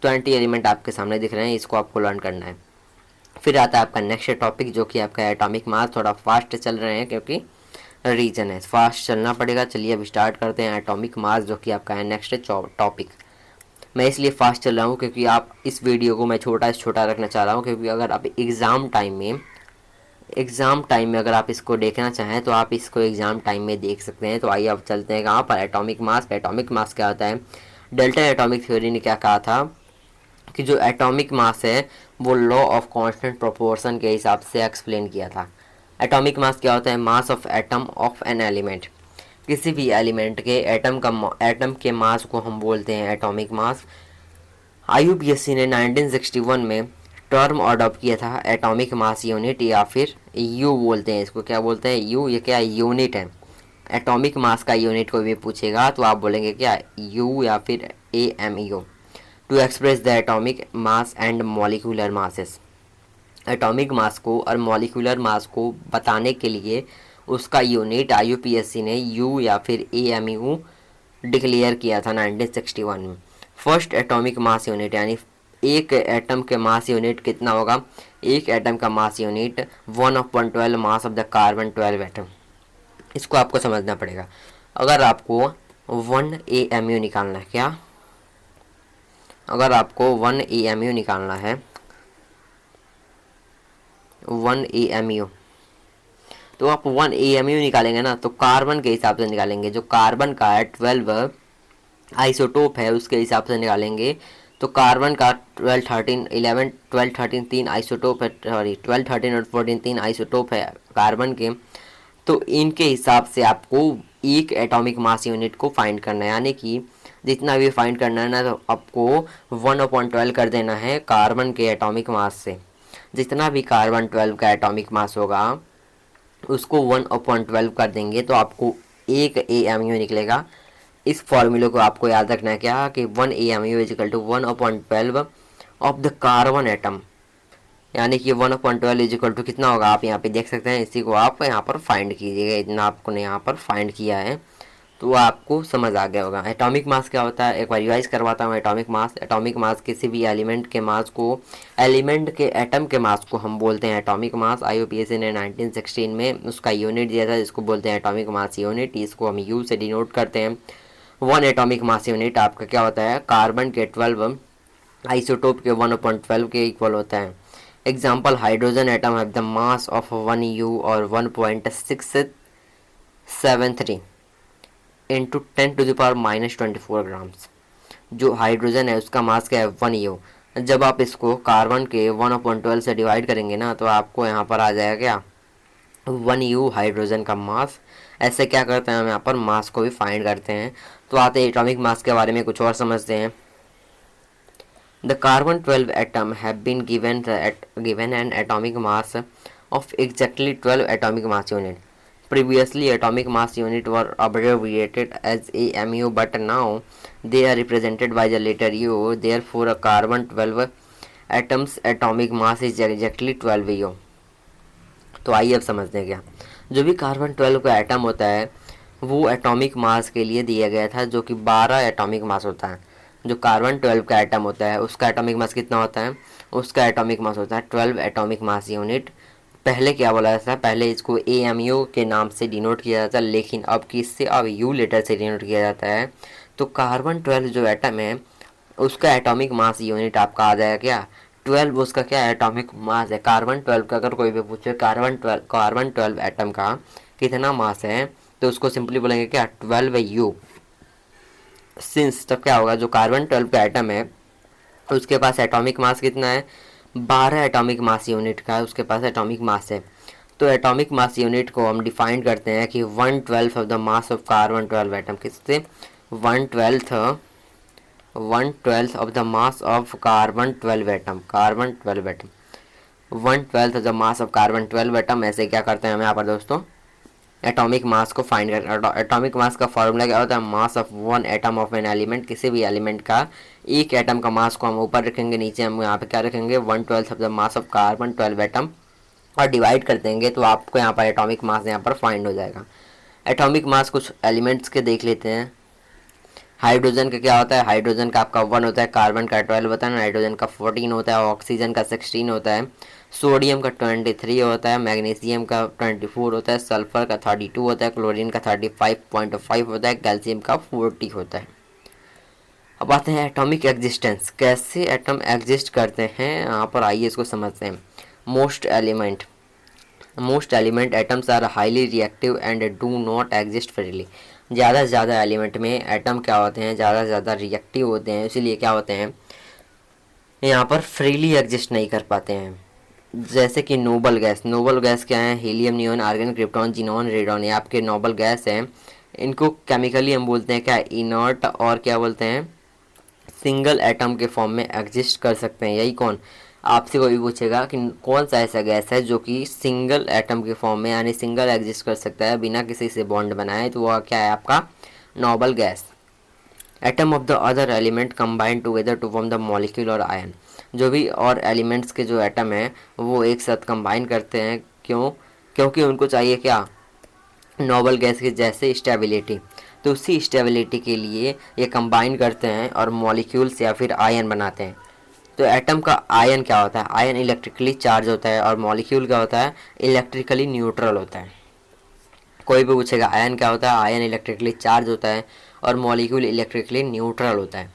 20 element आपके सामने दिख रहे हैं, इसको आपको लर्न करना है। फिर आता है आपका नेक्स्ट टॉपिक जो कि आपका एटॉमिक मास। थोड़ा फास्ट चल रहे हैं क्योंकि रीजन है, फास्ट चलना पड़ेगा। चलिए अब स्टार्ट करते हैं एटॉमिक मास जो कि आपका है नेक्स्ट टॉपिक। मैं इसलिए फास्ट चल रहा हूँ क्योंकि आप इस वीडियो को मैं छोटा से छोटा रखना चाह रहा हूँ, क्योंकि अगर आप एग्ज़ाम टाइम में अगर आप इसको देखना चाहें तो आप इसको एग्ज़ाम टाइम में देख सकते हैं। तो आइए अब चलते हैं कहाँ पर, एटॉमिक मास। एटॉमिक मास क्या होता है, डेल्टा एटॉमिक थ्योरी ने क्या कहा था कि जो एटॉमिक मास है वो लॉ ऑफ कांस्टेंट प्रोपोर्शन के हिसाब से एक्सप्लेन किया था। एटॉमिक मास क्या होता है, mass of atom of an element. किसी भी एलिमेंट के एटम के मास को हम बोलते हैं एटॉमिक मास। आईयूपीएससी ने 1961 में टर्म अडॉप्ट किया था एटॉमिक मास यूनिट, या फिर यू बोलते हैं इसको, क्या बोलते हैं यू, ये क्या यूनिट है। एटॉमिक मास का यूनिट कोई भी पूछेगा तो आप बोलेंगे क्या यू या फिर AMU, to express the atomic mass and molecular masses. Atomic mass को और मॉलिक्यूलर मास को बताने के लिए उसका यूनिट आईयूपीएससी ने यू या फिर AMU डिक्लेयर किया था 1961 में। फर्स्ट एटॉमिक मास यूनिट यानी एक एटम के मास यूनिट कितना होगा, एक एटम का mass unit 1/12 mass of the carbon 12 atom. इसको आपको समझना पड़ेगा। अगर आपको 1 AMU निकालना है, क्या अगर आपको 1 AMU निकालना है, 1 AMU, तो आप 1 AMU निकालेंगे ना तो कार्बन के हिसाब से निकालेंगे। जो कार्बन का है 12 आइसोटोप है उसके हिसाब से निकालेंगे। तो कार्बन का 12 13 11 12 13 तीन आइसोटोप है, सॉरी 12 13 और 14 तीन आइसोटोप है कार्बन के। तो इनके हिसाब से आपको एक एटॉमिक मास यूनिट को फाइंड करना है, यानी कि जितना भी फाइंड करना है ना तो आपको 1/12 कर देना है कार्बन के एटॉमिक मास से। जितना भी कार्बन 12 का एटॉमिक मास होगा उसको 1/12 कर देंगे तो आपको एक AMU निकलेगा। इस फॉर्मूले को आपको याद रखना है क्या कि 1 AMU is equal to 1/12 of the carbon atom, यानी कि 1/12 इजिकल टू कितना होगा आप यहाँ पे देख सकते हैं। इसी को आप यहाँ पर फाइंड कीजिएगा, इतना आपको ने यहाँ पर फाइंड किया है तो आपको समझ आ गया होगा। एटॉमिक मास क्या होता है, एक बार रिवाइज करवाता हूँ। एटॉमिक मास किसी भी एलिमेंट के मास को, एलिमेंट के एटम के मास को हम बोलते हैं एटॉमिक मास। आईयूपीएससी ने 1916 में उसका यूनिट दिया था जिसको बोलते हैं एटॉमिक मास यूनिट। इसको हम यू से डिनोट करते हैं। 1 एटॉमिक मास यूनिट आपका क्या होता है, कार्बन के 12 आइसोटोप के 1/12 के इक्वल होता है। Example, hydrogen atom have the mass of 1 U और 1.673 इंटू 10⁻⁻24 ग्राम्स। जो हाइड्रोजन है उसका मास क्या है 1 U। जब आप इसको कार्बन के 1/12 से डिवाइड करेंगे ना तो आपको यहाँ पर आ जाएगा क्या 1 U हाइड्रोजन का मास। ऐसे क्या करते हैं हम यहाँ पर मास को भी फाइंड करते हैं। तो आते हैं एटॉमिक मास के बारे में कुछ और समझते हैं। The carbon 12 atom have been given an atomic mass of exactly 12 atomic mass unit. Previously, atomic mass unit were abbreviated as AMU, but now they are represented by the letter U. Therefore, a carbon 12 atoms atomic mass is exactly 12 U. तो आइए अब समझते हैं क्या, जो भी carbon 12 का atom होता है वो एटॉमिक मास के लिए दिया गया था जो कि 12 एटॉमिक मास होता है। जो कार्बन 12 का एटम होता है उसका एटॉमिक मास कितना होता है, उसका एटॉमिक मास होता है 12 एटॉमिक मास यूनिट। पहले क्या बोला जाता था, पहले इसको AMU के नाम से डिनोट किया जाता है, लेकिन अब किससे, अब U लेटर से डिनोट किया जाता है। तो कार्बन 12 जो एटम है उसका एटॉमिक मास यूनिट आपका आ जाएगा क्या 12, उसका क्या एटॉमिक मास है। कार्बन 12 का अगर कोई भी पूछे कार्बन 12 एटम का कितना मास है तो उसको सिंपली बोलेंगे क्या 12 U। सिंस तब क्या होगा, जो कार्बन 12 का एटम है उसके पास एटॉमिक मास कितना है 12 एटॉमिक मास यूनिट का है उसके पास एटॉमिक मास है। तो एटॉमिक मास यूनिट को हम डिफाइन करते हैं कि 1/12 of the mass of carbon 12 atom, किससे 1/12 of the mass of carbon 12 atom, 1/12 of the mass of carbon 12 atom. ऐसे क्या करते हैं हम यहाँ पर दोस्तों, एटॉमिक मास को फाइंड कर। एटॉमिक मास का फॉर्मूला क्या होता है, mass of one atom of an element, किसी भी एलिमेंट का एक एटम का मास को हम ऊपर रखेंगे, नीचे हम यहाँ पे क्या रखेंगे 1/12 of the mass of carbon 12 atom, और डिवाइड कर देंगे तो आपको यहाँ पर एटॉमिक मास यहाँ पर फाइंड हो जाएगा। एटॉमिक मास कुछ एलिमेंट्स के देख लेते हैं। हाइड्रोजन का क्या होता है, हाइड्रोजन का आपका 1 होता है, कार्बन का 12 होता है, नाइट्रोजन का 14 होता है, ऑक्सीजन का 16 होता है, सोडियम का 23 होता है, मैग्नीशियम का 24 होता है, सल्फर का 32 होता है, क्लोरीन का 35.5 होता है, कैल्शियम का 40 होता है। अब आते हैं एटॉमिक एग्जिस्टेंस, कैसे एटम एग्जिस्ट करते हैं, यहाँ पर आइए इसको समझते हैं। Most element atoms are highly reactive and do not exist freely. ज़्यादा से ज़्यादा एलिमेंट में एटम क्या होते हैं, ज़्यादा से ज़्यादा रिएक्टिव होते हैं, इसीलिए क्या होते हैं यहाँ पर फ्रीली एग्जिस्ट नहीं कर पाते हैं। जैसे कि नोबल गैस क्या है, helium, neon, argon, krypton, xenon, radon, ये आपके नोबल गैस हैं। इनको केमिकली हम बोलते हैं क्या, इनर्ट, और क्या बोलते हैं सिंगल एटम के फॉर्म में एग्जिस्ट कर सकते हैं। यही कौन, आपसे कोई पूछेगा कि कौन सा ऐसा गैस है जो कि सिंगल एटम के फॉर्म में यानी सिंगल एग्जिस्ट कर सकता है बिना किसी से बॉन्ड बनाए, तो वह क्या है आपका noble gas. Atom of the other element combine together to form the molecule और आयन। जो भी और एलिमेंट्स के जो एटम हैं वो एक साथ कंबाइन करते हैं, क्योंकि उनको चाहिए क्या, नोबल गैस की जैसे स्टेबिलिटी, तो उसी स्टेबिलिटी के लिए ये कंबाइन करते हैं और मॉलिक्यूल्स या फिर आयन बनाते हैं। तो एटम का आयन क्या होता है, आयन इलेक्ट्रिकली चार्ज होता है, और मॉलिक्यूल क्या होता है, इलेक्ट्रिकली न्यूट्रल होता है। कोई भी पूछेगा आयन क्या होता है, आयन इलेक्ट्रिकली चार्ज होता है और मॉलिक्यूल इलेक्ट्रिकली न्यूट्रल होता है।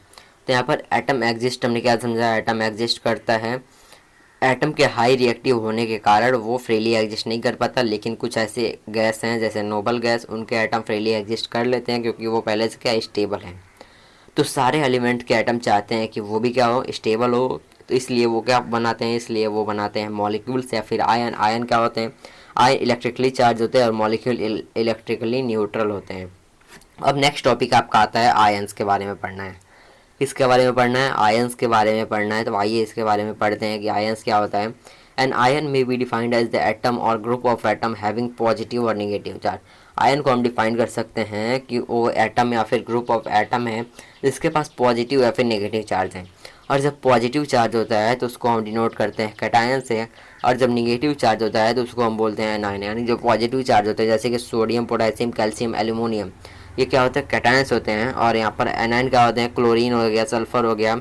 तो यहाँ पर एटम एग्जिस्ट, हमने क्या समझा, एटम एग्जिस्ट करता है। एटम के हाई रिएक्टिव होने के कारण वो फ्रीली एग्जिस्ट नहीं कर पाता, लेकिन कुछ ऐसे गैस हैं जैसे नोबल गैस, उनके एटम फ्रीली एग्जिस्ट कर लेते हैं क्योंकि वो पहले से क्या स्टेबल हैं। तो सारे एलिमेंट के एटम चाहते हैं कि वो भी क्या हो, स्टेबल हो, तो इसलिए वो क्या बनाते हैं, इसलिए वो बनाते हैं मॉलिक्यूल्स या फिर आयन। आयन क्या होते हैं, आयन इलेक्ट्रिकली चार्ज होते हैं और मॉलिक्यूल इलेक्ट्रिकली न्यूट्रल होते हैं। अब नेक्स्ट टॉपिक आपका आता है आयंस के बारे में पढ़ना है। किसके बारे में पढ़ना है, आयंस के बारे में पढ़ना है। तो आइए इसके बारे में पढ़ते हैं कि आयंस क्या होता है। An ion may be defined as the atom और group of atom having positive और नेगेटिव चार्ज। आयन को हम डिफाइन कर सकते हैं कि वो एटम या फिर ग्रुप ऑफ एटम है जिसके पास पॉजिटिव या फिर नेगेटिव चार्ज है। और जब पॉजिटिव चार्ज होता है तो उसको हम डिनोट करते हैं कैटायन से, और जब निगेटिव चार्ज होता है तो उसको हम बोलते हैं एनायन। यानी जो पॉजिटिव चार्ज होते हैं जैसे कि सोडियम, पोटेशियम, कैल्शियम, एल्यूमिनियम, ये क्या होते हैं, कैटायंस होते हैं। और यहाँ पर एनायन क्या होते हैं, क्लोरीन हो गया, सल्फर हो गया,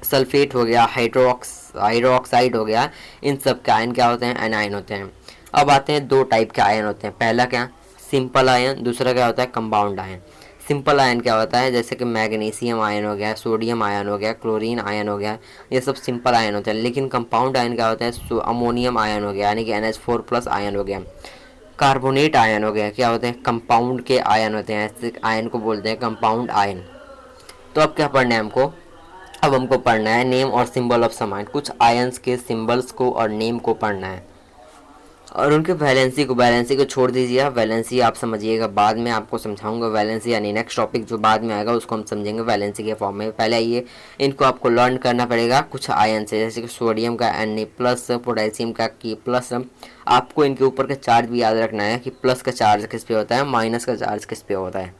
सल्फेट हो गया, हाइड्रोक्साइड हो गया, इन सब के आयन क्या होते हैं, एनायन होते हैं। अब आते हैं दो टाइप के आयन होते हैं, पहला क्या सिंपल आयन, दूसरा क्या होता है कंपाउंड आयन। सिंपल आयन क्या होता है, जैसे कि मैग्नीशियम आयन हो गया, सोडियम आयन हो गया, क्लोरीन आयन हो गया, ये सब सिंपल आयन होते हैं। लेकिन कंपाउंड आयन क्या होता है, अमोनियम आयन हो गया यानी कि NH4+ आयन हो गया, कार्बोनेट आयन हो गया, क्या होते हैं कंपाउंड के आयन होते हैं, ऐसे आयन को बोलते हैं कंपाउंड आयन। तो अब क्या पढ़ना है हमको, अब हमको पढ़ना है नेम और सिंबल ऑफ सम आयन। कुछ आयंस के सिंबल्स को और नेम को पढ़ना है, और उनके वैलेंसी को छोड़ दीजिए आप, वैलेंसी आप समझिएगा, बाद में आपको समझाऊंगा वैलेंसी, यानी नेक्स्ट टॉपिक जो बाद में आएगा उसको हम समझेंगे वैलेंसी के फॉर्म में। पहले ये इनको आपको लर्न करना पड़ेगा कुछ आयन से, जैसे कि सोडियम का Na+, पोटेशियम का K+। आपको इनके ऊपर का चार्ज भी याद रखना है कि प्लस का चार्ज किस पे होता है, माइनस का चार्ज किस पे होता है।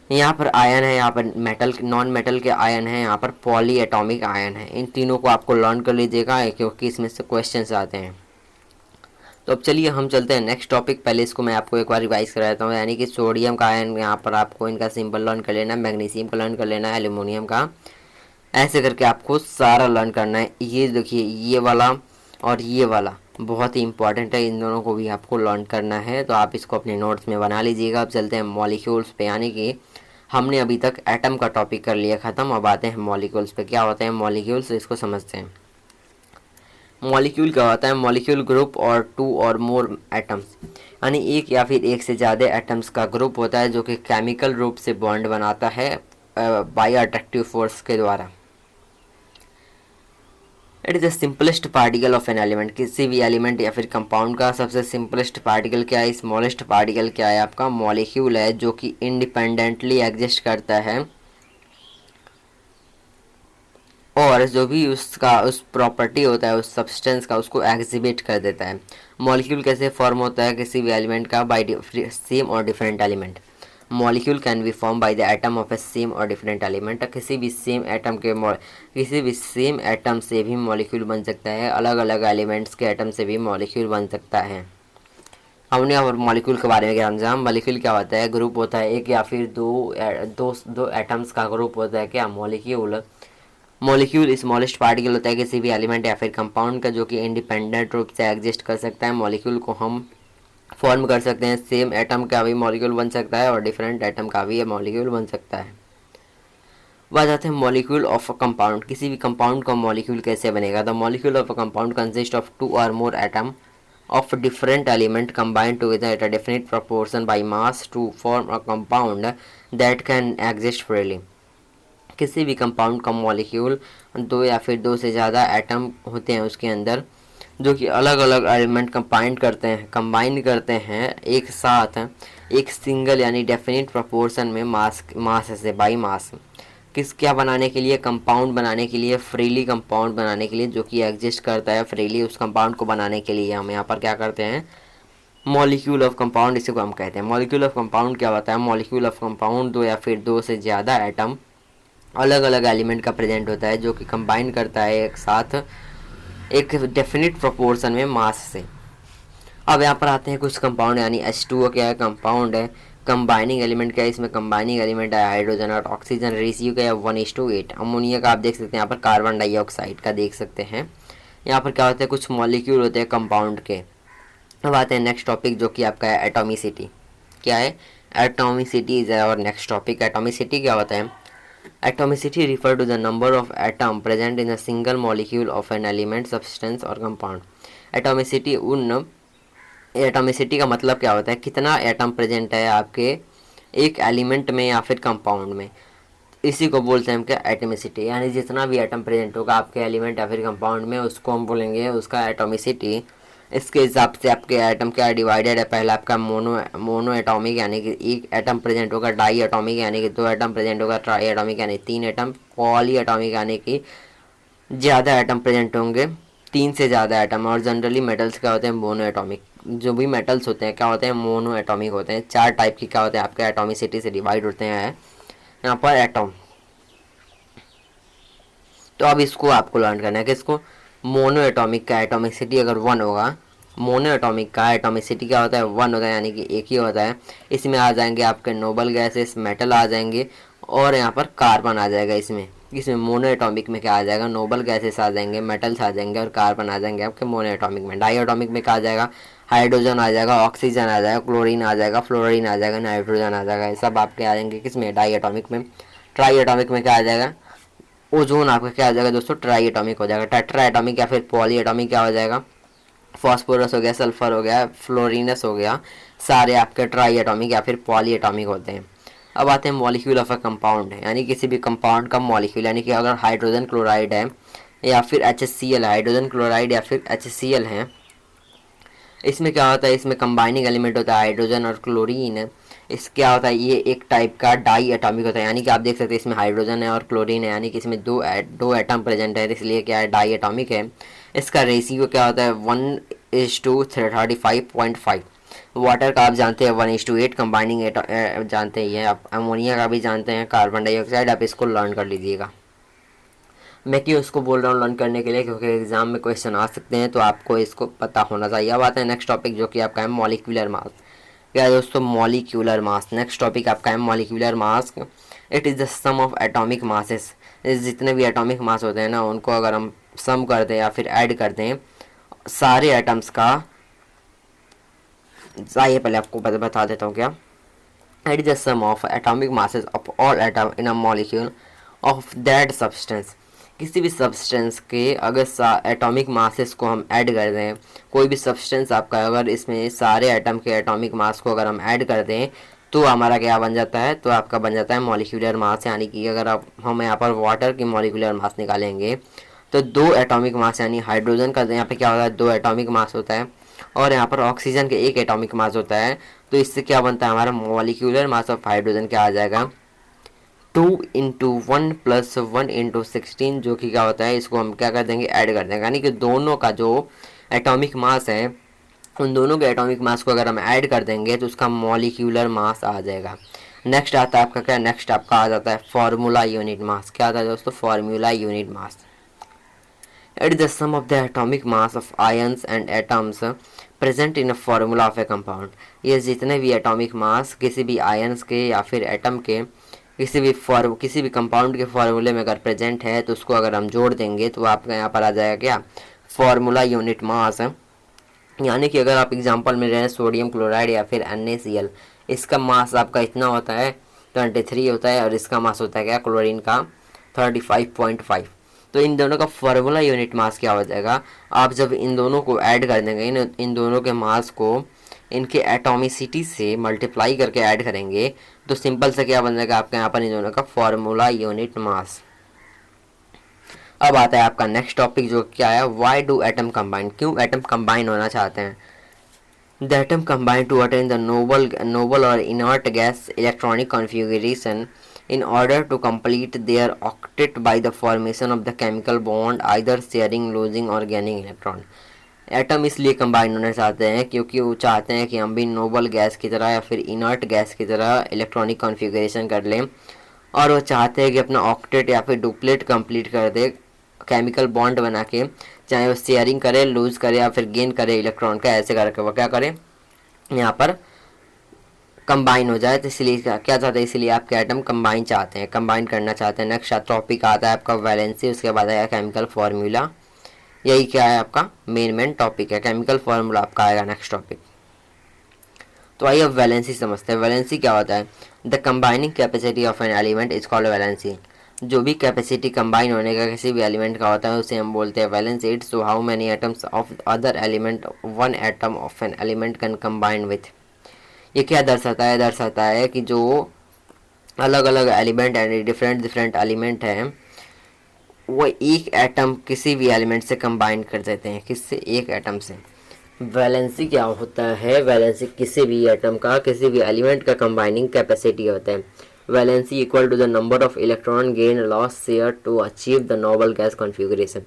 यहाँ पर आयन है, यहाँ पर मेटल नॉन मेटल के आयन है, यहाँ पर पॉली एटॉमिक आयन है। इन तीनों को आपको लर्न कर लीजिएगा क्योंकि इसमें से क्वेश्चंस आते हैं। तो अब चलिए हम चलते हैं नेक्स्ट टॉपिक। पहले इसको मैं आपको एक बार रिवाइज करा देता हूँ, यानी कि सोडियम का आयन, यहाँ पर आपको इनका सिंबल लर्न कर लेना है, मैग्नीशियम का लर्न कर लेना है, एल्यूमिनियम का, ऐसे करके आपको सारा लर्न करना है। ये देखिए ये वाला और ये वाला बहुत ही इंपॉर्टेंट है, इन दोनों को भी आपको लर्न करना है, तो आप इसको अपने नोट्स में बना लीजिएगा। अब चलते हैं मॉलिक्यूल्स पे, यानी कि हमने अभी तक एटम का टॉपिक कर लिया ख़त्म, अब आते हैं मॉलिक्यूल्स पे। क्या होते हैं मॉलिक्यूल्स, इसको समझते हैं। मॉलिक्यूल क्या होता है, मॉलिक्यूल ग्रुप और 2 और मोर एटम्स, यानी एक या फिर एक से ज़्यादा एटम्स का ग्रुप होता है जो कि केमिकल रूप से बॉन्ड बनाता है बाय अट्रैक्टिव फोर्स के द्वारा। It is the simplest particle of an element, किसी भी एलिमेंट या फिर कंपाउंड का सबसे सिंपलेस्ट पार्टिकल क्या है, स्मॉलेस्ट पार्टिकल क्या है, आपका मॉलिक्यूल है, जो कि इंडिपेंडेंटली एग्जिस्ट करता है और जो भी उसका उस प्रॉपर्टी होता है उस सब्सटेंस का, उसको एग्जिबिट कर देता है। मॉलिक्यूल कैसे फॉर्म होता है किसी भी एलिमेंट का? बाय सेम और different element. Molecule can be form by the atom of A same और डिफरेंट एलिमेंट। किसी भी सेम एटम से भी मॉलिक्यूल बन सकता है, अलग अलग एलिमेंट्स के एटम से भी मॉलिक्यूल बन सकता है। हमने और मॉलिक्यूल के बारे में क्या समझा? मॉलिक्यूल क्या होता है? ग्रुप होता है एक या फिर दो एटम्स का ग्रुप होता है क्या मॉलिक्यूल। मॉलिक्यूल स्मॉलेस्ट पार्टिकल होता है किसी भी एलिमेंट या फिर कंपाउंड का, जो कि इंडिपेंडेंट रूप से एग्जिस्ट कर सकता है। मॉलिक्यूल को हम फॉर्म कर सकते हैं, सेम एटम का भी मॉलिक्यूल बन सकता है और डिफरेंट एटम का भी मॉलिक्यूल बन सकता है। बात आते हैं मॉलिक्यूल ऑफ अ कंपाउंड। किसी भी कंपाउंड का मॉलिक्यूल कैसे बनेगा? The molecule of a compound consist of 2 और मोर atom of different element combined together at a definite proportion by mass to form a compound that can exist freely। किसी भी compound का molecule दो या फिर दो से ज़्यादा एटम होते हैं उसके अंदर, जो कि अलग अलग एलिमेंट कंबाइन करते हैं एक साथ एक सिंगल यानी डेफिनेट प्रोपोर्शन में मास से बाई मास। क्या बनाने के लिए? कंपाउंड बनाने के लिए, फ्रीली कंपाउंड बनाने के लिए, जो कि एग्जिस्ट करता है फ्रीली। उस कंपाउंड को बनाने के लिए हम यहाँ पर क्या करते हैं? मॉलिक्यूल ऑफ कंपाउंड, इसी को हम कहते हैं। मॉलिक्यूल ऑफ कंपाउंड क्या होता है? मॉलिक्यूल ऑफ कंपाउंड दो या फिर दो से ज़्यादा एटम अलग अलग एलिमेंट का प्रेजेंट होता है, जो कि कंबाइन करता है एक साथ एक डेफिनेट प्रोपोर्शन में मास से। अब यहाँ पर आते हैं कुछ कंपाउंड, यानी H2O क्या है? कंपाउंड है। कंबाइनिंग एलिमेंट क्या है? इसमें कंबाइनिंग एलिमेंट है हाइड्रोजन और ऑक्सीजन। रेशियो क्या है? 1:8। अमोनिया का आप देख सकते हैं यहाँ पर, कार्बन डाइऑक्साइड का देख सकते हैं। यहाँ पर क्या होता है? कुछ मॉलिक्यूल होते हैं कंपाउंड के। अब आते हैं नेक्स्ट टॉपिक, जो कि आपका है एटॉमिसिटी। क्या है? Atomicity is our next topic. Atomicity क्या होता है? Atomicity refer to the number of atom present in a single molecule of an element, substance और कंपाउंड। एटॉमिसिटी का मतलब क्या होता है? कितना एटम प्रेजेंट है आपके एक एलिमेंट में या फिर कंपाउंड में, इसी को बोलते हैं हम क्या? एटॉमिसिटी। यानी जितना भी एटम प्रेजेंट होगा आपके एलिमेंट या फिर कंपाउंड में, उसको हम बोलेंगे उसका एटॉमिसिटी। इसके हिसाब से आपके एटम क्या डिवाइडेड है? पहला आपका मोनो एटॉमिक यानी कि एक एटम प्रेजेंट होगा, डाई एटॉमिक यानी कि दो एटम प्रेजेंट होगा, ट्राई एटॉमिक यानी तीन एटम, पॉली एटॉमिक यानी कि ज़्यादा एटम प्रेजेंट होंगे, तीन से ज़्यादा एटम। और जनरली मेटल्स क्या होते हैं? Mono atomic. जो भी मेटल्स होते हैं क्या होते हैं? मोनो एटॉमिक होते हैं। चार टाइप की क्या होते हैं आपके एटॉमिसिटी से डिवाइड होते हैं यहाँ पर एटम। तो अब इसको आपको लर्न करना है कि इसको मोनो एटॉमिक का एटॉमिसिटी अगर 1 होगा, मोनो एटॉमिक का एटॉमिसिटी क्या होता है? 1 होता है, यानी कि एक ही होता है। इसमें आ जाएंगे आपके नोबल गैसेस, मेटल आ जाएंगे और यहाँ पर कार्बन आ जाएगा। इसमें मोनो एटॉमिक में क्या आ जाएगा? नोबल गैसेस आ जाएंगे, मेटल्स आ जाएंगे और कार्बन आ जाएंगे आपके मोनो एटॉमिक में। डाई एटॉमिक में क्या आ जाएगा? हाइड्रोजन आ जाएगा, ऑक्सीजन आ जाएगा, क्लोरीन आ जाएगा, फ्लोरीन आ जाएगा, नाइट्रोजन आ जाएगा। ये सब आपके आ जाएंगे किसमें? डाई एटॉमिक में। ट्राई एटॉमिक में क्या आ जाएगा? ओजोन आपका क्या आ जाएगा दोस्तों? ट्राई एटॉमिक हो जाएगा। टेट्रा एटॉमिक या फिर पॉली एटॉमिक क्या हो जाएगा? फॉस्फोरस हो गया, सल्फर हो गया, फ्लोरिनस हो गया, सारे आपके ट्राई एटॉमिक या फिर पॉली एटॉमिक होते हैं। अब आते हैं मॉलिक्यूल ऑफ अ कंपाउंड है, यानी किसी भी कंपाउंड का मॉलिक्यूल, यानी कि अगर हाइड्रोजन क्लोराइड है या फिर HCl, हाइड्रोजन क्लोराइड या फिर HCl है, इसमें क्या होता है? इसमें कंबाइनिंग एलिमेंट होता है हाइड्रोजन और क्लोरीन। इस क्या होता है? ये एक टाइप का डाई एटॉमिक होता है, यानी कि आप देख सकते हैं इसमें हाइड्रोजन है और क्लोरीन है, यानी कि इसमें दो एटम प्रेजेंट है, इसलिए क्या है? डाई एटॉमिक है। इसका रेशियो क्या होता है? 1:35.5। वाटर का आप जानते हैं 1:8। कंबाइनिंग जानते ही हैं आप। अमोनिया का भी जानते हैं, कार्बन डाइऑक्साइड। आप इसको लर्न कर लीजिएगा। मैं क्यों इसको बोल रहा हूँ लर्न करने के लिए? क्योंकि एग्जाम में क्वेश्चन आ सकते हैं, तो आपको इसको पता होना चाहिए। अब आता है नेक्स्ट टॉपिक, जो कि आपका है मॉलिक्यूलर मास। क्या है दोस्तों? Molecular mass. नेक्स्ट टॉपिक आपका है molecular mass. It is the sum of atomic masses. जितने भी एटॉमिक मास होते हैं ना, उनको अगर हम सम करते हैं या फिर ऐड करते हैं सारे एटम्स का, आइए पहले आपको बता देता हूँ क्या। It is the sum of atomic masses of all atom in a molecule of that substance. किसी भी सब्सटेंस के अगर एटॉमिक मासेस को हम ऐड कर दें, कोई भी सब्सटेंस आपका अगर इसमें सारे एटम के एटॉमिक मास को अगर हम ऐड कर दें, तो हमारा क्या बन जाता है? तो आपका बन जाता है मॉलिक्यूलर मास। यानी कि अगर हम यहाँ पर वाटर की मॉलिक्यूलर मास निकालेंगे, तो दो एटॉमिक मास, यानी हाइड्रोजन का यहाँ पे क्या होता है? दो एटॉमिक मास होता है, और यहाँ पर ऑक्सीजन के एक एटॉमिक मास होता है। तो इससे क्या बनता है? हमारा मॉलिक्यूलर मास ऑफ हाइड्रोजन क्या आ जाएगा? 2 × 1 + 1 × 16 जो कि क्या होता है, इसको हम क्या कर देंगे, ऐड कर देंगे, यानी कि दोनों का जो एटॉमिक मास है, उन दोनों के एटॉमिक मास को अगर हम ऐड कर देंगे तो उसका मॉलिक्यूलर मास आ जाएगा। नेक्स्ट आता है आपका क्या, नेक्स्ट आपका आ जाता है फार्मूला यूनिट मास। क्या आता है दोस्तों, formula unit mass. It the sum of the atomic mass of ions and atoms present in a formula of a compound. ये जितने भी एटॉमिक मास किसी भी आयंस के या फिर एटम के किसी भी कंपाउंड के फार्मूले में अगर प्रेजेंट है तो उसको अगर हम जोड़ देंगे तो आपका यहाँ पर आ जाएगा क्या, फार्मूला यूनिट मास। यानी कि अगर आप एग्जांपल में रहे सोडियम क्लोराइड या फिर NaCl, इसका मास आपका इतना होता है 23 होता है, और इसका मास होता है क्या, क्लोरीन का 35.5। तो इन दोनों का फार्मूला यूनिट मास क्या हो जाएगा, आप जब इन दोनों को ऐड कर देंगे, इन दोनों के मास को इनके एटॉमिसिटी से मल्टीप्लाई करके ऐड करेंगे तो सिंपल से क्या बन जाएगा आपके यहाँ पर इन दोनों का फार्मूला यूनिट मास। अब आता है आपका नेक्स्ट टॉपिक जो क्या है, वाई डू एटम कंबाइन, क्यों एटम कंबाइन होना चाहते हैं। The atom combine to attain the noble और inert gas electronic configuration in order to complete their octet by the formation of the chemical bond either sharing, losing or gaining electron। Atom इसलिए combine होना चाहते हैं क्योंकि वो चाहते हैं कि हम भी नोबल गैस की तरह या फिर इनर्ट गैस की तरह इलेक्ट्रॉनिक कॉन्फ़िगरेशन कर लें, और वो चाहते हैं कि अपना ऑक्टेट या फिर डुप्लेट कंप्लीट कर दे केमिकल बॉन्ड बना के, चाहे वो शेयरिंग करे, लूज करे या फिर गेन करे इलेक्ट्रॉन का, ऐसे करके वो क्या करे, यहाँ पर कंबाइन हो जाए। तो इसलिए क्या चाहते हैं, इसलिए आपके एटम कंबाइन चाहते हैं, कंबाइन करना चाहते हैं। नेक्स्ट टॉपिक आता है आपका वैलेंसी, उसके बाद आएगा केमिकल फार्मूला। यही क्या है आपका मेन टॉपिक है, केमिकल फार्मूला आपका आएगा नेक्स्ट टॉपिक। तो आइए अब वैलेंसी समझते हैं। वैलेंसी क्या होता है, the combining capacity of an element is called valency. जो भी कैपेसिटी कंबाइन होने का किसी भी एलिमेंट का होता है उसे हम बोलते हैं valency. It's so how many atoms of other element one atom of an element can combine with. ये क्या दर्शाता है, दर्शाता है कि जो अलग अलग एलिमेंट एंड डिफरेंट एलिमेंट हैं वो एक एटम किसी भी एलिमेंट से कंबाइन कर देते हैं, किससे, एक एटम से। वैलेंसी क्या होता है, वैलेंसी किसी भी एटम का किसी भी एलिमेंट का कंबाइनिंग कैपेसिटी होता है। Valency equal to the number of electron gain loss share to achieve the noble gas configuration.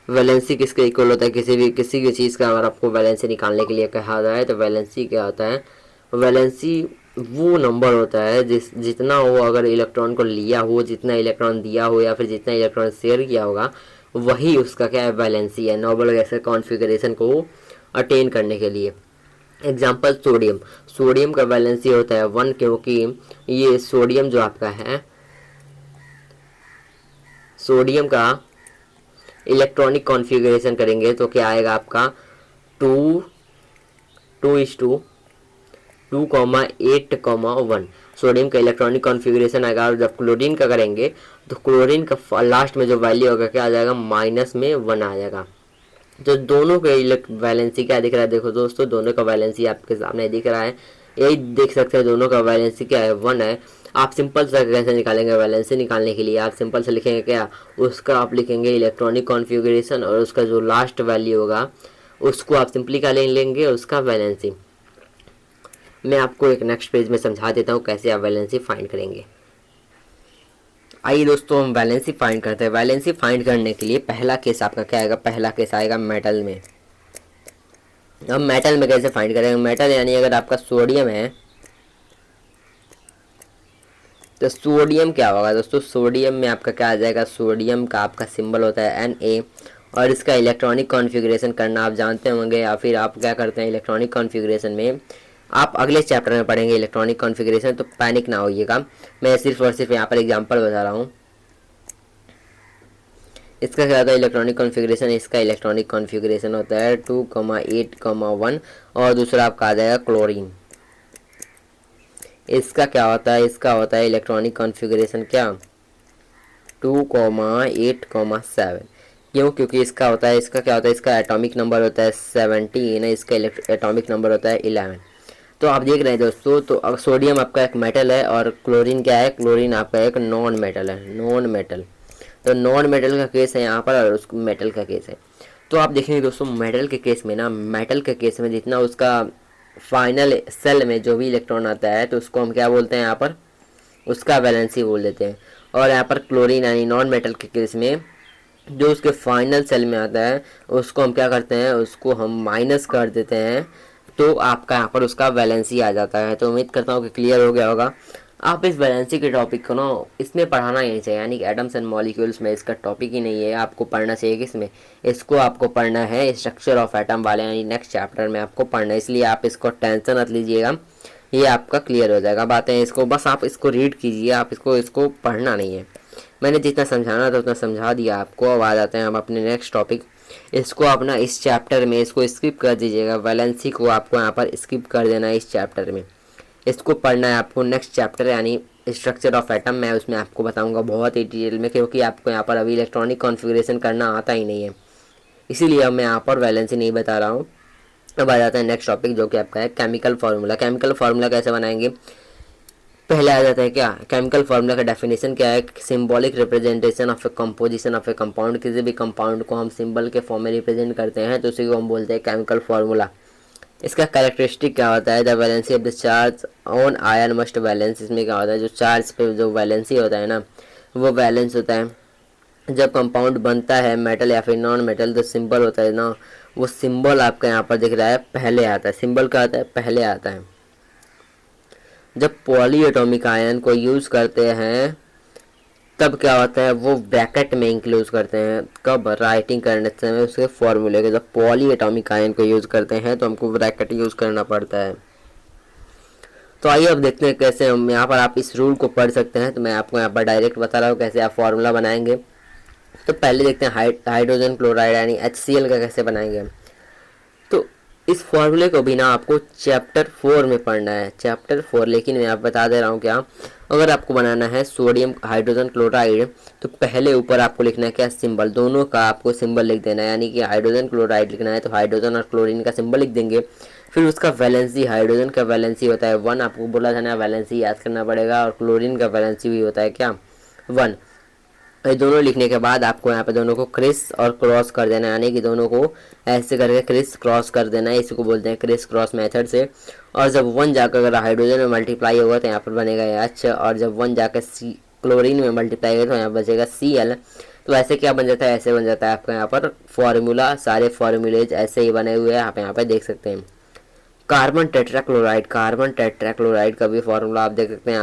Valency किसके इक्वल होता है, किसी भी चीज़ का अगर आपको वैलेंसी निकालने के लिए कहा जाए तो वैलेंसी क्या होता है, वैलेंसी वो नंबर होता है जितना हो अगर इलेक्ट्रॉन को लिया हो, जितना इलेक्ट्रॉन दिया हो या फिर जितना इलेक्ट्रॉन शेयर किया होगा, वही उसका क्या है, वैलेंसी है, नोबल गैस के कॉन्फ़िगरेशन को अटेन करने के लिए। एग्जाम्पल सोडियम, सोडियम का वैलेंसी होता है 1, क्योंकि ये सोडियम जो आपका है, सोडियम का इलेक्ट्रॉनिक कॉन्फ़िगरेशन करेंगे तो क्या आएगा आपका 2:8:1। सोडियम का इलेक्ट्रॉनिक कॉन्फ़िगरेशन आएगा। और जब क्लोरीन का करेंगे तो क्लोरीन का लास्ट में जो वैल्यू होगा क्या आ जाएगा, -1 आ जाएगा। तो दोनों के वैलेंसी क्या दिख रहा है, देखो दोस्तों दोनों का वैलेंसी आपके सामने दिख रहा है, यही देख सकते हैं दोनों का वैलेंसी क्या है, 1 है। आप सिंपल सा कैसे निकालेंगे, वैलेंसी निकालने के लिए आप सिंपल से लिखेंगे क्या, उसका आप लिखेंगे इलेक्ट्रॉनिक कॉन्फ़िगरेशन और उसका जो लास्ट वैल्यू होगा उसको आप सिंपली क्या ले लेंगे, उसका वैलेंसी। मैं आपको एक नेक्स्ट पेज में समझा देता हूँ कैसे आप वैलेंसी फाइंड करेंगे। आइए दोस्तों हम वैलेंसी फाइंड करते हैं। वैलेंसी फाइंड करने के लिए पहला केस आपका क्या आएगा, पहला केस आएगा मेटल में। अब मेटल में कैसे फाइंड करेंगे, मेटल यानी अगर आपका सोडियम है तो सोडियम क्या होगा दोस्तों, सोडियम में आपका क्या आ जाएगा, सोडियम का आपका सिंबल होता है Na, और इसका इलेक्ट्रॉनिक कॉन्फ़िगरेशन करना आप जानते होंगे, या फिर आप क्या करते हैं इलेक्ट्रॉनिक कॉन्फ़िगरेशन में आप अगले चैप्टर में पढ़ेंगे इलेक्ट्रॉनिक कॉन्फ़िगरेशन, तो पैनिक ना होइएगा, मैं सिर्फ और सिर्फ यहाँ पर एग्जांपल बता रहा हूँ। इसका क्या होता है इलेक्ट्रॉनिक कॉन्फ़िगरेशन, इसका इलेक्ट्रॉनिक कॉन्फ़िगरेशन होता है 2,8,1, और दूसरा आपका आ जाएगा क्लोरीन। इसका क्या होता है, इसका होता है इलेक्ट्रॉनिक कॉन्फ़िगरेशन क्या 2,8,7। क्यों, क्योंकि इसका होता है, इसका क्या होता है, इसका एटॉमिक नंबर होता है 17, इसका एटॉमिक नंबर होता है 11। तो आप देख रहे हैं दोस्तों, तो सोडियम आपका एक मेटल है और क्लोरीन क्या है, क्लोरीन आपका एक नॉन मेटल है, नॉन मेटल। तो नॉन मेटल का केस है यहाँ पर और उस मेटल का केस है। तो आप देखेंगे दोस्तों मेटल के केस में ना, मेटल के केस में जितना उसका फाइनल सेल में जो भी इलेक्ट्रॉन आता है तो उसको हम क्या बोलते हैं यहाँ पर उसका वैलेंसी बोल देते हैं। और यहाँ पर क्लोरीन यानी नॉन मेटल के केस में जो उसके फाइनल सेल में आता है उसको हम क्या करते हैं, उसको हम माइनस कर देते हैं, तो आपका यहाँ पर उसका वैलेंसी आ जाता है। तो उम्मीद करता हूँ कि क्लियर हो गया होगा। आप इस वैलेंसी के टॉपिक को ना इसमें पढ़ाना ही नहीं चाहिए, यानी कि एटम्स एंड मॉलिक्यूल्स में इसका टॉपिक ही नहीं है। आपको पढ़ना चाहिए किसमें, इसको आपको पढ़ना है स्ट्रक्चर ऑफ एटम वाले यानी नेक्स्ट चैप्टर में आपको पढ़ना है। इसलिए आप इसको टेंशन मत लीजिएगा, ये आपका क्लियर हो जाएगा बातें। इसको बस आप इसको रीड कीजिए, आप इसको पढ़ना नहीं है। मैंने जितना समझाना था उतना समझा दिया आपको। अब आ जाते हैं हम अपने नेक्स्ट टॉपिक। इसको अपना इस चैप्टर में इसको स्किप कर दीजिएगा, वैलेंसी को आपको यहाँ पर स्किप कर देना है इस चैप्टर में। इसको पढ़ना है आपको नेक्स्ट चैप्टर यानी स्ट्रक्चर ऑफ एटम। मैं उसमें आपको बताऊंगा बहुत ही डिटेल में, क्योंकि आपको यहाँ पर अभी इलेक्ट्रॉनिक कॉन्फ़िगरेशन करना आता ही नहीं है, इसीलिए अब मैं यहाँ पर वैलेंसी नहीं बता रहा हूँ। अब आ जाता है नेक्स्ट टॉपिक जो कि आपका है केमिकल फार्मूला। केमिकल फार्मूला कैसे बनाएंगे, पहले आ जाता है क्या, केमिकल फार्मूला का डेफिनेशन क्या है, symbolic representation of A composition of a compound. किसी भी कंपाउंड को हम सिंबल के फॉर्म में रिप्रेजेंट करते हैं तो उसी को हम बोलते हैं केमिकल फार्मूला। इसका कैरेक्टरिस्टिक क्या होता है, the valency of the charge on ion must balance. इसमें क्या होता है, जो चार्ज पे जो वैलेंसी होता है ना वो बैलेंस होता है। जब कंपाउंड बनता है मेटल या फिर नॉन मेटल, तो सिंबल होता है ना, वो सिंबल आपका यहाँ पर दिख रहा है पहले आता है। सिंबल का आता है पहले आता है। जब पॉली एटॉमिक आयन को यूज़ करते हैं तब क्या होता है, वो ब्रैकेट में इंक्लूड करते हैं। कब, राइटिंग करने समय उसके फॉर्मूले के। जब पॉली एटॉमिक आयन को यूज़ करते हैं तो हमको ब्रैकेट यूज़ करना पड़ता है। तो आइए अब देखते हैं कैसे हम यहाँ पर आप इस रूल को पढ़ सकते हैं। तो मैं आपको यहाँ पर डायरेक्ट बता रहा हूँ कैसे आप फॉर्मूला बनाएंगे। तो पहले देखते हैं हाइड्रोजन क्लोराइड यानी HCl का कैसे बनाएंगे। तो इस फॉर्मूले को भी ना आपको चैप्टर 4 में पढ़ना है, चैप्टर 4। लेकिन मैं आप बता दे रहा हूँ क्या, अगर आपको बनाना है सोडियम हाइड्रोजन क्लोराइड तो पहले ऊपर आपको लिखना है क्या, सिंबल। दोनों का आपको सिंबल लिख देना है, यानी कि हाइड्रोजन क्लोराइड लिखना है तो हाइड्रोजन और क्लोरीन का सिंबल लिख देंगे। फिर उसका वैलेंसी, हाइड्रोजन का वैलेंसी होता है 1, आपको बोला था ना वैलेंसी याद करना पड़ेगा। और क्लोरीन का वैलेंसी भी होता है क्या, 1। ये दोनों लिखने के बाद आपको यहाँ पे दोनों को क्रिस और क्रॉस कर देना है, यानी कि दोनों को ऐसे करके क्रिस क्रॉस कर देना है। इसको बोलते हैं क्रिस क्रॉस मेथड से। और जब 1 जाकर अगर हाइड्रोजन में मल्टीप्लाई होगा तो यहाँ पर बनेगा H, और जब 1 जाकर क्लोरीन में मल्टीप्लाई होगा तो यहाँ बचेगा Cl। तो ऐसे क्या बन जाता है, ऐसे बन जाता है आपका यहाँ पर फॉर्मूला। सारे फॉर्मूलेज ऐसे ही बने हुए हैं, आप यहाँ पे देख सकते हैं। कार्बन टेट्राक्लोराइड, कार्बन टेट्राक्लोराइड का भी फॉर्मूला आप देख सकते हैं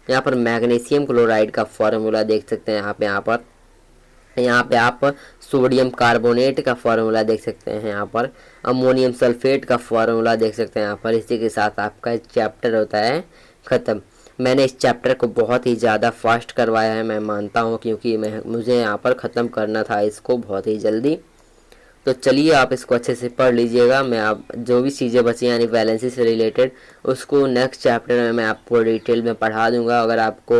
यहाँ पर मैग्नीशियम क्लोराइड का फॉर्मूला देख सकते हैं यहाँ पे आप सोडियम कार्बोनेट का फॉर्मूला देख सकते हैं। यहाँ पर अमोनियम सल्फेट का फॉर्मूला देख सकते हैं यहाँ पर। इसी के साथ आपका चैप्टर होता है ख़त्म। मैंने इस चैप्टर को बहुत ही ज़्यादा फास्ट करवाया है, मैं मानता हूँ, क्योंकि मुझे यहाँ पर ख़त्म करना था इसको बहुत ही जल्दी। तो चलिए आप इसको अच्छे से पढ़ लीजिएगा। मैं आप जो भी चीज़ें बची यानी वैलेंसी से रिलेटेड उसको नेक्स्ट चैप्टर में मैं आपको डिटेल में पढ़ा दूंगा। अगर आपको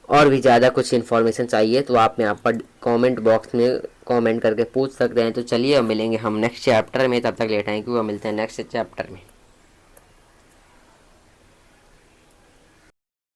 और भी ज़्यादा कुछ इन्फॉर्मेशन चाहिए तो आप यहाँ पर कमेंट बॉक्स में कमेंट करके पूछ सकते हैं। तो चलिए अब मिलेंगे हम नेक्स्ट चैप्टर में, तब तक ले थैंक यू। मिलते हैं नेक्स्ट चैप्टर में।